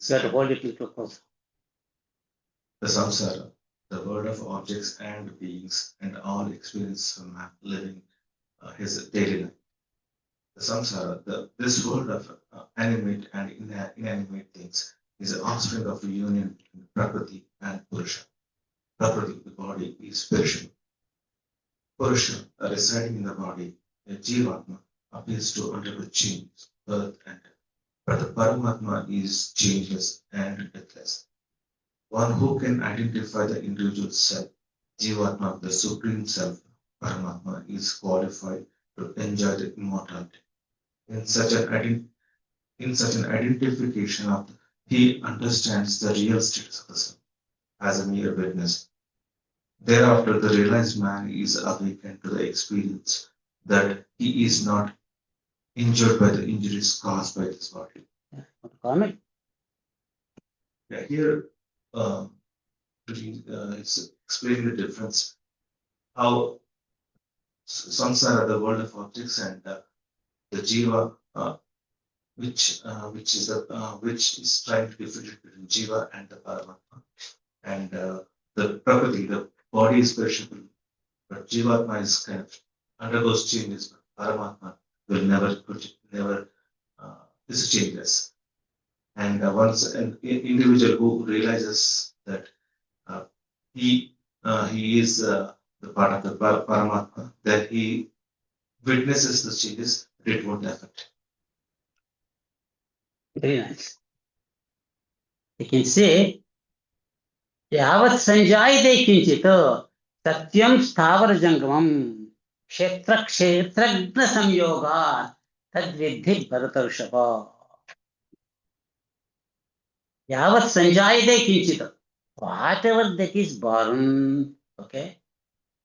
have to hold it little close. The samsara, the world of objects and beings and all experience of man living his daily life. The samsara, this world of animate and inanimate things, is the offspring of a union in Prakriti and Purusha. Prakriti, the body, is spiritual. Purusha, residing in the body, a Jivatma, appears to undergo change, birth and death. But the Paramatma is changeless and deathless. one who can identify the individual self, Jivatma, the supreme self, Paramatma, is qualified to enjoy the immortality. In such an identification of he understands the real status of the self as a mere witness. Thereafter, the realized man is awakened to the experience that he is not injured by the injuries caused by this body. Comment? Yeah, here it's explaining the difference how samsara, the world of objects, and the jiva, which is trying to differentiate between jiva and the paramatma, and the prakriti, the body is perishable, but jivatma is kind of undergoes changes. But paramatma will never is changeless. And once an individual who realizes that uh, he is the part of the Paramatma, then he witnesses the changes, but it won't affect. Very nice. You can say, यावत् संजायते किंचित् सत्यं स्थावर जंगमं क्षेत्र क्षेत्रज्ञ संयोगात् तद्विद्धि भरतर्षभ. यावत् संजायते किंचित्, whatever that is born, okay,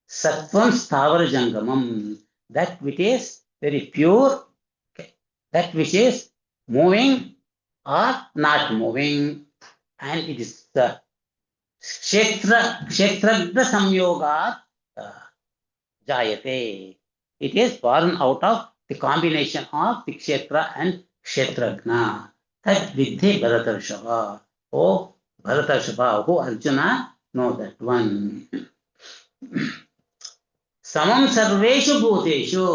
Sattvam Sthavar Jangamam, that which is very pure, okay, that which is moving or not moving, and it is the Kshetragna Samyoga Jayate. It is born out of the combination of the Kshetra and Kshetragna. That Vidhi Bharatarshava. Oh, Bharatarshava, oh Arjuna, know that one. समं सर्वेषु भूतेषु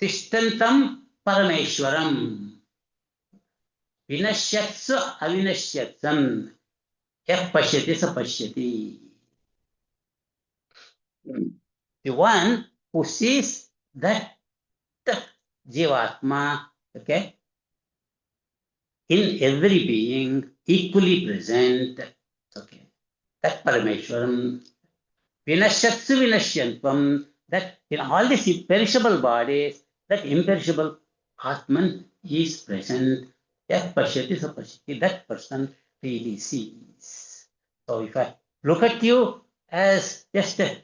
तिष्ठन्तं परमेश्वरं विनश्यत्सु अविनश्यत्सं यः पश्यति स पश्यति. The one who sees that Jivatma, okay, in every being equally present, okay, that Parameshwaram. Vinashyatsu vinashyantvam, that in all these perishable bodies, that imperishable Atman is present. Yat pashyati sa pashyati, that person really sees. So if I look at you as just an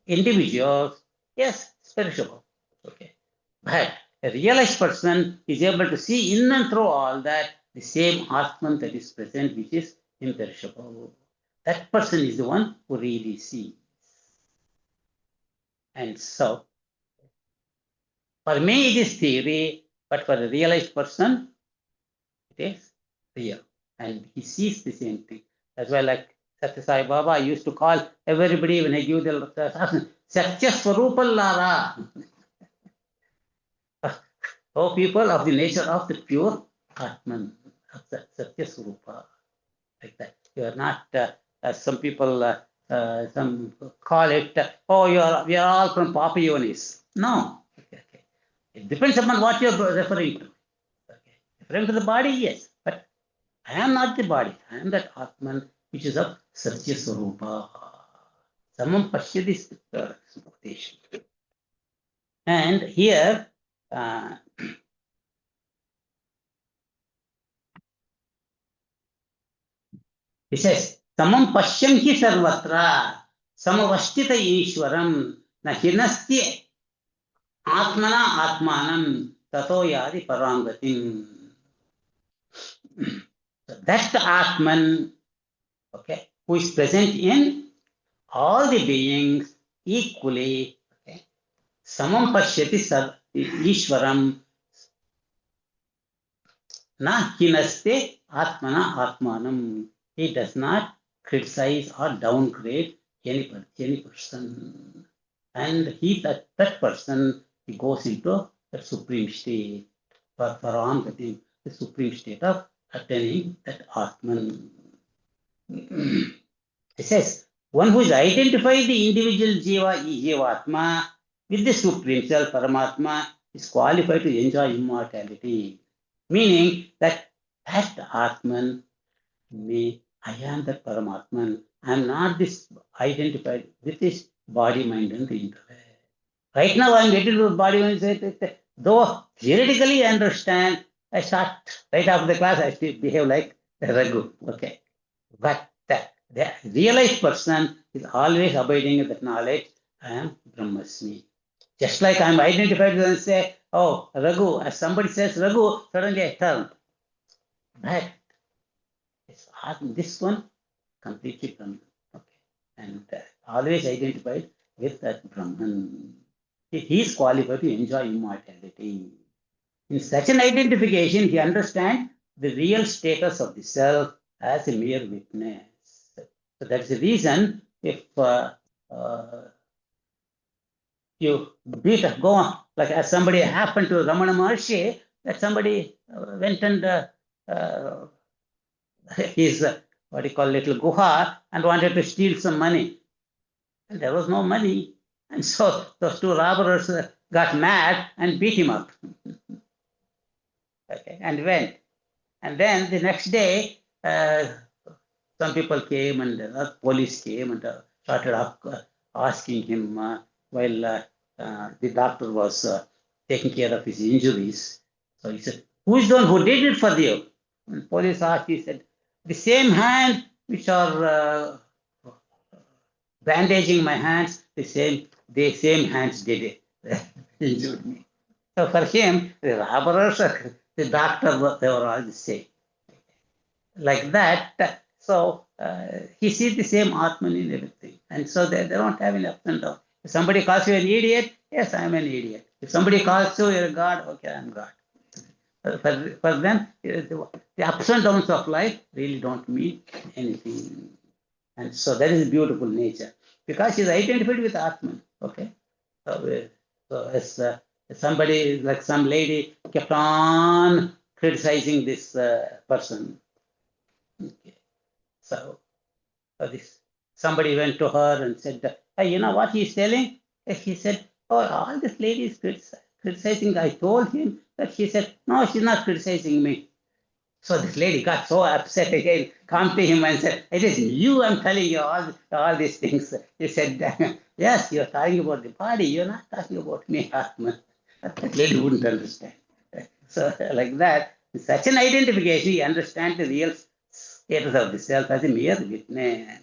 individual, yes, it's perishable. Okay. But a realized person is able to see in and through all that the same Atman that is present, which is imperishable. That person is the one who really sees. And so, for me, it is theory, but for a realized person, it is real. And he sees the same thing. That's why, like Satya Sai Baba, I used to call everybody when I give the Satya Swarupalara. Oh, people of the nature of the pure Atman, of the Satya Swarupa. Like that. You are not, as some people some call it, oh, we are all from Papa Yonis. No. Okay. It depends upon what you are referring to. Okay. Referring to the body, yes. But I am not the body. I am that Atman, which is of Satya Swarupa. Samam Pashyadi Bhuteshu. And here, it says, Samam Pashyam Hi Sarvatra, Samavashtita Ishwaram, Na Hinasti Atmana Atmanam, Tato Yadi Parangatim. So that's the Atman, okay, who is present in all the beings equally. Okay. Samam Pashyati Ishwaram, Na Hinaste Atmana Atmanam. He does not criticize or downgrade any person. And that person, he goes into the supreme state, Paramgati, the supreme state of attaining that Atman. It says, one who is identified the individual Jivatma with the supreme self, Paramatma, is qualified to enjoy immortality. Meaning that Atman may I am that Paramatman. I am not this identified with this body, mind, and the intellect. Right now, I am getting to the body, mind, intellect. Though theoretically I understand, I start right after the class, I still behave like a Raghu. Okay. But the realized person is always abiding in that knowledge. I am Brahmasmi. Just like I'm identified with and say, oh, Raghu, as somebody says Raghu, suddenly I turn. But it's this one completely Brahman. Okay. And always identified with that Brahman. He is qualified to enjoy immortality. In such an identification, he understands the real status of the self as a mere witness. So that's the reason if you go on, like as somebody happened to Ramana Maharshi, that somebody went and his what you call little guha and wanted to steal some money. And there was no money. And so those two robbers got mad and beat him up. Okay, and went. And then the next day, some people came and police came and started asking him while the doctor was taking care of his injuries. So he said, who is the one who did it for you? And police asked, he said, the same hand which are bandaging my hands, the same hands did it. Injured me. So for him, the robbers, the doctor, they were all the same. Like that. So he sees the same Atman in everything. And so they don't have any ups and downs. If somebody calls you an idiot, yes, I'm an idiot. If somebody calls you, you're a God, okay, I'm God. For them, the ups and downs of life really don't mean anything. And so that is beautiful nature. Because he's identified with Atman. Okay. So as somebody, like some lady, kept on criticizing this person. Okay. So this somebody went to her and said, hey, you know what he's telling? He said, oh, all this lady is criticizing. I told him that. He said, no, she's not criticizing me. So this lady got so upset again, come to him and said, it is you, I'm telling you all these things. He said, yes, you're talking about the body, you're not talking about me, Atman. That lady wouldn't understand. So like that, in such an identification, you understand the real status of the self as a mere witness.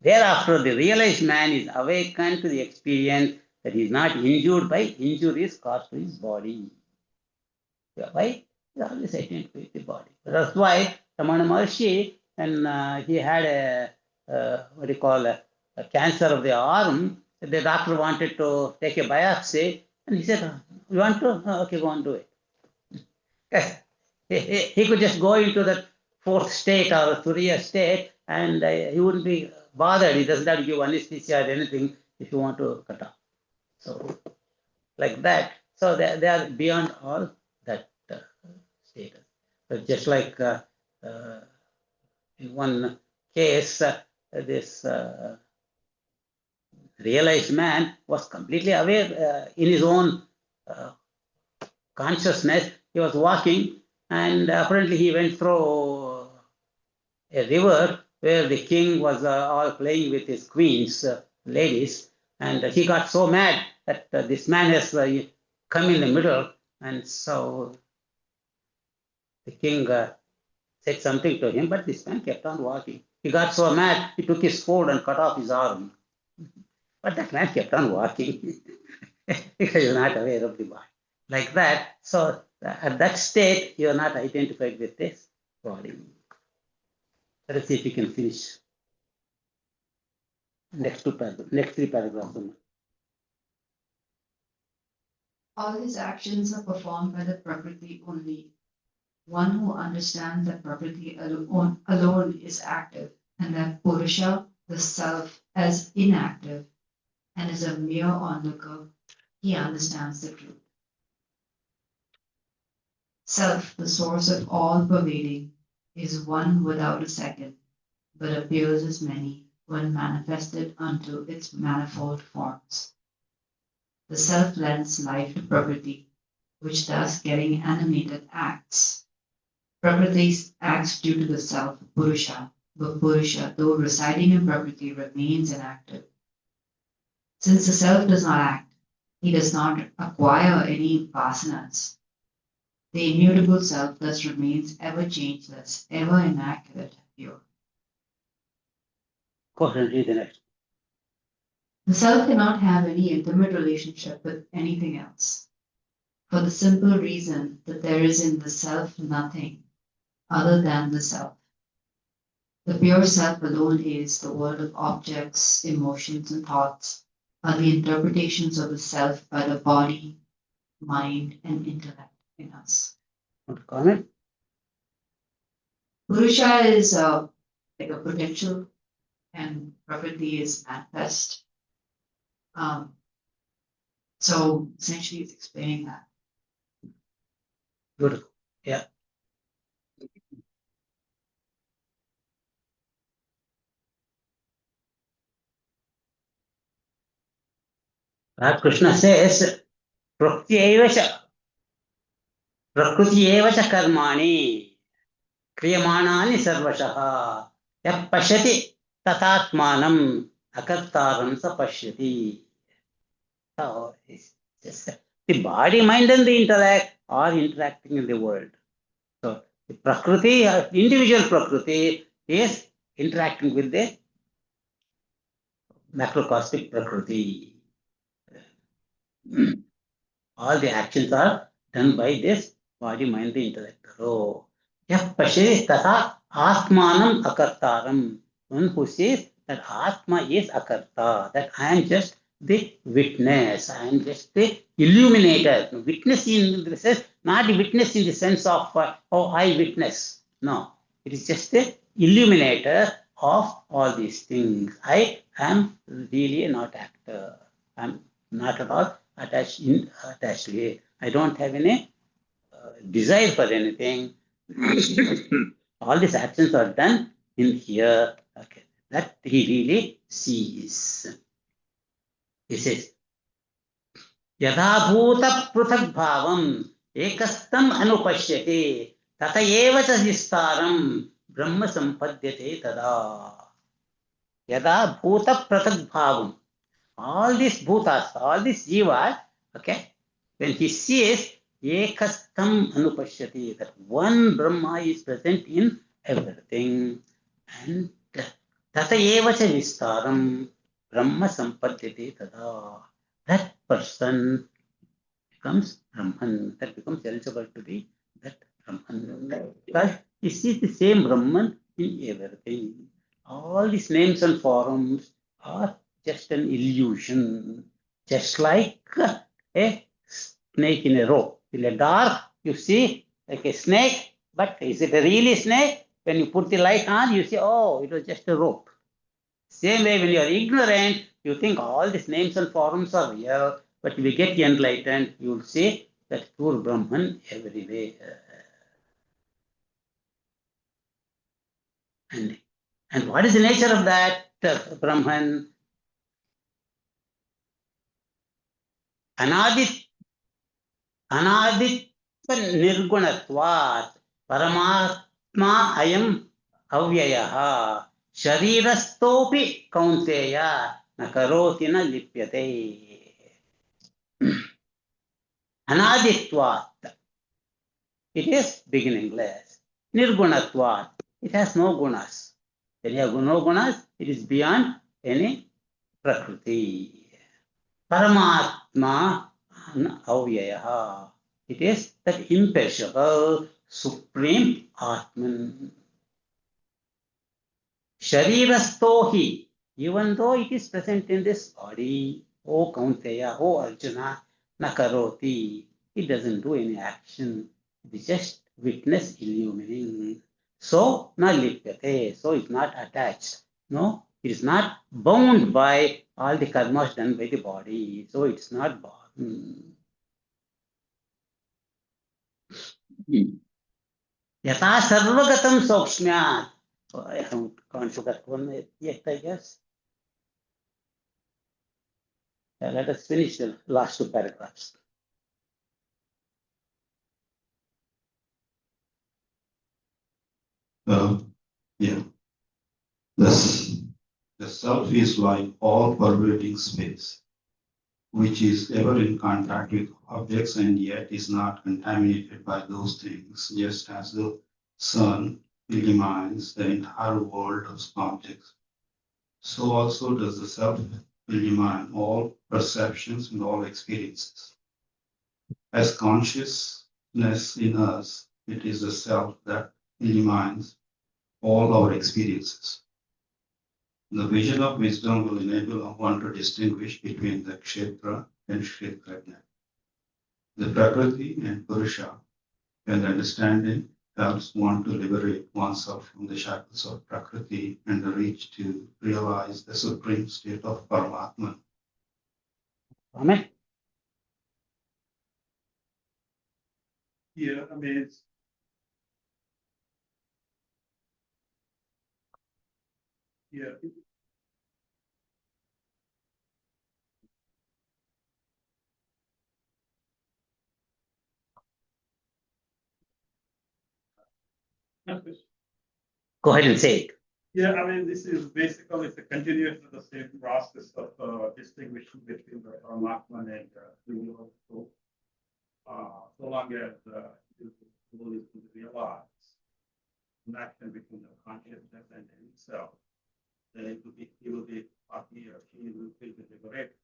Thereafter, the realized man is awakened to the experience that he is not injured by injuries caused to his body. Why? He always identified with the body. That's why Ramana Maharshi, when he had what do you call, a cancer of the arm, the doctor wanted to take a biopsy, and he said, you want to? Okay, go and do it. Yes. He could just go into that fourth state or Turiya state and he wouldn't be bothered. He doesn't have to give anesthesia or anything if you want to cut off. So, like that. So they are beyond all that status. So just like in one case, this realized man was completely aware in his own consciousness. He was walking, and apparently he went through a river where the king was all playing with his queens, ladies, and he got so mad that this man has come in the middle, and so the king said something to him, but this man kept on walking. He got so mad, he took his sword and cut off his arm. But that man kept on walking because he was not aware of the body. Like that. So at that state, you are not identified with this body. Let's see if we can finish. Next three paragraphs. All his actions are performed by the Prakriti only. One who understands that Prakriti alone is active, and that Purusha, the self, as inactive, and is a mere onlooker, he understands the truth. Self, the source of all pervading, is one without a second, but appears as many when manifested unto its manifold forms. The self lends life to Prakriti, which thus getting animated acts. Prakriti acts due to the self, Purusha, but Purusha, though residing in Prakriti, remains inactive. Since the self does not act, he does not acquire any vasanas. The immutable self thus remains ever changeless, ever immaculate and pure. Go ahead and read the next. The self cannot have any intimate relationship with anything else, for the simple reason that there is in the self nothing other than the self. The pure self alone is the world of objects, emotions, and thoughts, are the interpretations of the self by the body, mind, and intellect in us. Want to comment? Purusha is like a potential, and Prakriti is manifest. So essentially, it's explaining that. Beautiful. Yeah. Krishna says, Prakriti eva cha karmani kriyamanani sarvashaha yah pashyati tatatmanam akartaram sa pashyati. So it's just the body, mind, and the intellect are interacting in the world. So the Prakriti, individual Prakriti, is interacting with the macrocosmic Prakriti. All the actions are done by this body, mind, the intellect. So, yah pashe tata atmanam akartaram. One who says that Atma is akarta, that I am just the witness, I am just the illuminator. Witness in the sense, not the witness in the sense of, oh, I witness. No, it is just the illuminator of all these things. I am really not actor. I am not at all attached to it. I don't have any desire for anything. All these actions are done in here. Okay, that he really sees. He says, Yadha pruthak bhavam ekastam anupashyate tata eva cha vistaram brahma sampadhyate tada. Yadha pruthak bhavam. All these bhutas, all these jivas, okay, when he sees ekastam anupashyati, that one Brahma is present in everything, and tata eva cha vistaram Brahma sampadhyate tada. That person becomes Brahman, that becomes eligible to be that Brahman. Because he sees the same Brahman in everything. All these names and forms are just an illusion, just like a snake in a rope. In the dark, you see like a snake, but is it a really snake? When you put the light on, you see, oh, it was just a rope. Same way, when you are ignorant, you think all these names and forms are real, but if you get enlightened, you will see that pure Brahman everywhere. And what is the nature of that Brahman? Anaditva nirgunatvat paramatma ayam avyayah sharirastopi kaunteya nakaroti na lipyate. Anaditvat, it is beginningless. Nirgunatvat, it has no gunas. When you have no gunas, it is beyond any prakriti. Paramatma avyayah. It is that imperishable, supreme Atman. Sharirastohi, even though it is present in this body, O Kaunteya, O Arjuna, nakaroti, it doesn't do any action. It is just witness illumining. So, na lipyate, so it's not attached. No, it is not bound by all the karmas done by the body. So it's not bound. Yata sarvagatam sokshmyat. Oh, I haven't gone to that one yet, I guess. Let us finish the last two paragraphs. Yeah. The self is like all pervading space, which is ever in contact with objects and yet is not contaminated by those things, just as the sun illumines the entire world of objects. So also does the self illumine all perceptions and all experiences. As consciousness in us, it is the self that illumines all our experiences. The vision of wisdom will enable one to distinguish between the kshetra and kshetrajna, the prakriti and purusha, and understanding helps one to liberate oneself from the shackles of prakriti and reach to realize the supreme state of Paramatman. Amen. Yeah, I mean, it's yeah. Go ahead and say it. Yeah, I mean, this is basically it's a continuation of the same process of distinguishing between the Paramatman and the universal soul. So long as the soul is to realize connection between the consciousness and himself, then he will be happy or she will feel liberated.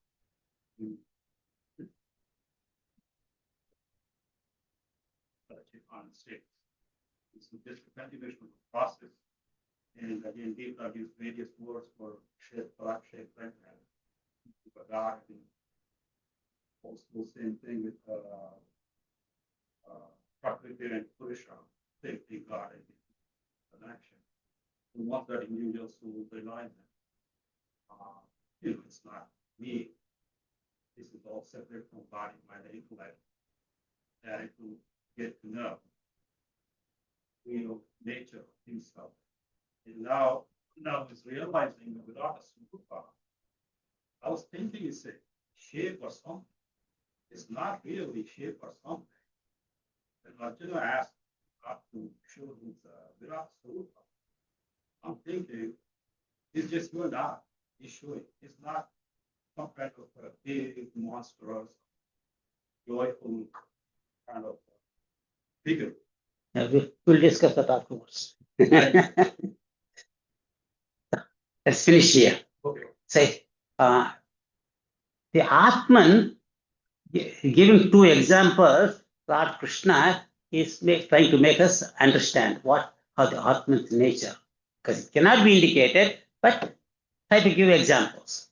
On state. It's just a continuation of the process. And again, Gita gives various words for shape, shape, and God. Also, same thing with Prakriti and Purusha, same thing, God and connection. And once that individual soul realize that, it's not me. This is all separate from body, mind, and intellect. And to get to know real nature of himself. And now he's realizing that without a superpower, I was thinking it's a shape or something. It's not really shape or something. And Arjuna asked God to show his without superpower. I'm thinking it's just you and I. He's showing it's not some kind of a big, monstrous, joyful kind of figure. Yeah, we'll discuss that afterwards. Let's finish here. Okay. Say, the Atman, giving two examples, Lord Krishna is trying to make us understand how the Atman's nature, because it cannot be indicated, but try to give examples.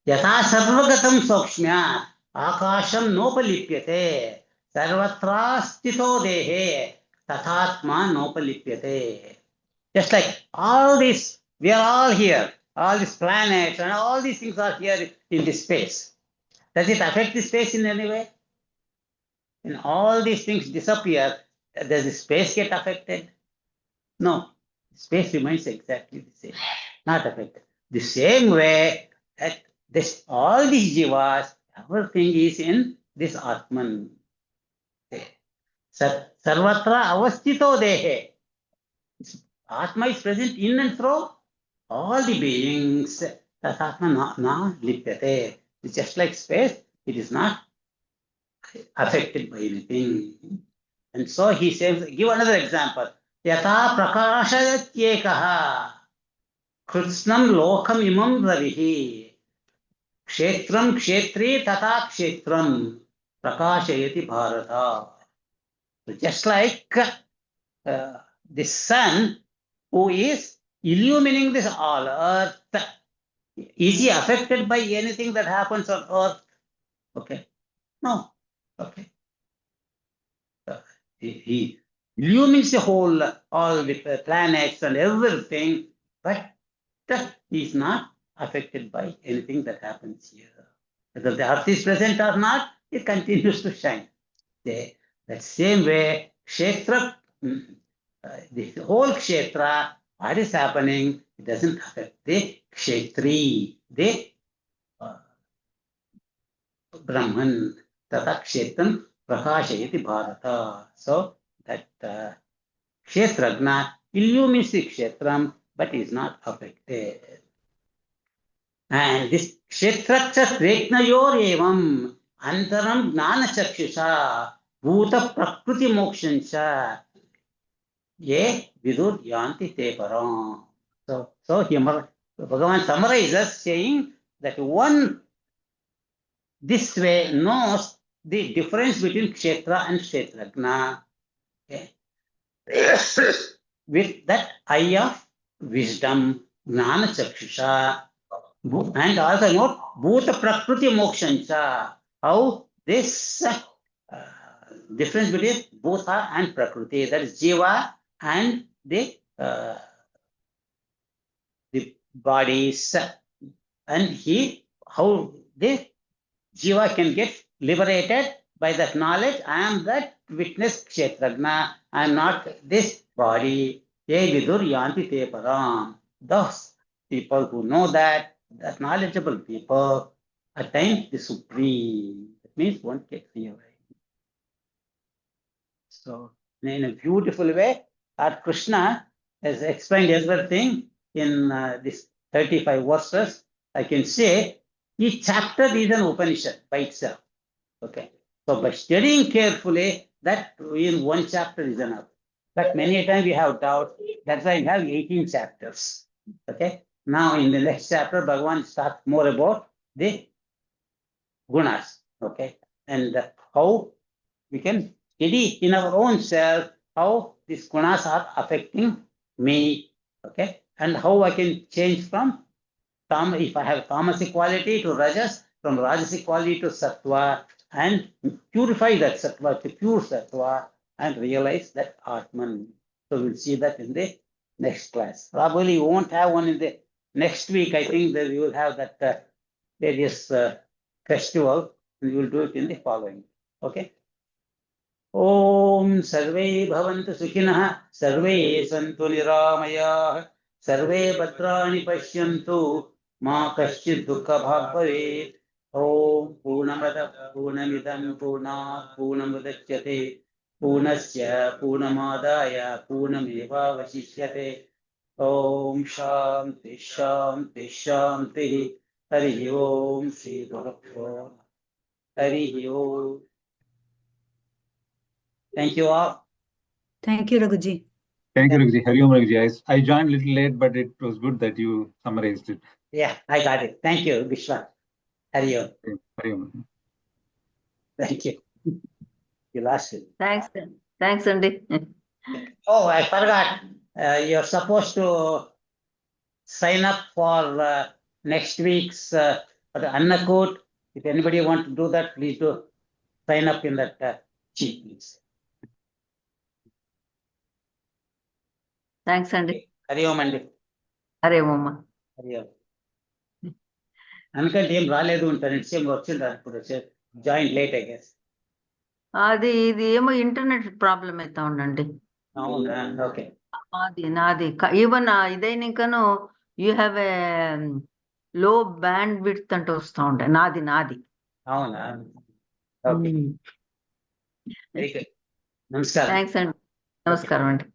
Yatha sarvagatam sokshmya akasham nopalipyate sarvatra sthito dehe tathatma nopalipyate. Just like all this, we are all here, all these planets and all these things are here in this space. Does it affect the space in any way? When all these things disappear, does the space get affected? No. Space remains exactly the same, not affected. The same way that all these jivas, everything is in this Atman. Sarvatra avastito dehe. Atma is present in and through all the beings. That Atma na lipyate. It's just like space, it is not affected by anything. And so he says, give another example. Yatha prakashayatyekaha kritsnam lokam imam ravihi kshetram kshetri tata kshetram prakashayati bharata. So just like the sun who is illumining this all earth, is he affected by anything that happens on earth? Okay. No. Okay. He illumines the whole, all the planets and everything, but he is not affected by anything that happens here. Whether the earth is present or not, it continues to shine. That same way, kshetra, the whole kshetra, what is happening, it doesn't affect the kshetri, the Brahman, tata kshetram prakashayati bharata. So that kshetragna illumines the kshetram but is not affected. And this kshetracha preknayor evam antaram gnana chakshusha bhuta prakriti mokshancha ye vidur yanti te param. So here Bhagavan summarizes saying that one this way knows the difference between kshetra and kshetragna. Okay. With that eye of wisdom, gnana chakshusha, and also note bhuta prakriti mokshancha, how this difference between bhuta and prakriti, that is jiva and the bodies, and how the jiva can get liberated by that knowledge. I am that witness kshetragna, I am not this body. Ye vidur yanti te param. Thus, people who know that knowledgeable people, attain the supreme. That means one gets realized. So, in a beautiful way, our Krishna has explained everything in this 35 verses. I can say each chapter is an Upanishad by itself. Okay. So by studying carefully, that in one chapter is enough. But many times we have doubt. That's why we have 18 chapters. Okay. Now in the next chapter, Bhagavan starts more about the gunas. Okay. And how we can study in our own self how these gunas are affecting me. Okay. And how I can change from if I have tamasic quality to rajas, from rajasic quality to sattva, and purify that sattva to pure sattva, and realize that Atman. So we'll see that in the next class. Probably we won't have one in the next week. I think that we will have that various festival, and we will do it in the following. Okay. Om Sarve Bhavantu Sukhinah, Sarve Santu Niramayah, Sarve Bhadrani Pashyantu, Ma Kaschid Dukkha Bhag Bhavet. Om Purnamada Purnamidam Purnat Purnamudachyate Purnasya Purnamadaya Purnameva Vasishyate. Om Shanti Shanti Shanti. Hari Om Shri Gurubhyo. Hari Om. Thank you all. Thank you, Raghuji. Thank you, Raghuji. Hari Om, Raghuji. I joined a little late, but it was good that you summarized it. Yeah, I got it. Thank you, Vishwa. Hari Om. Hari Om. Thank you. You lost it. Thanks. Thanks, Andy. Oh, I forgot. You're supposed to sign up for next week's for the Annakut. If anybody wants to do that, please do sign up in that sheet, please. Thanks, Andy. Hari Om, Andy. Hari Om. Hari Om. అనుకంటే ఏం రాలేదు ఉంటాను నిశ్చయం వచ్చిండ్రు ఇప్పుడు join late I guess ఇది ఏమో internet problem అవుతా ఉండండి అవునా ఓకే నాది ఈవెన్ ఇదైనాకను యూ హ్యావ్ ఏ లో బ్యాండ్ విడ్త్ అంటే వస్తూ ఉండే నాది అవునా ఓకే నమస్కారం థ్యాంక్స్ అండి నమస్కారం అండి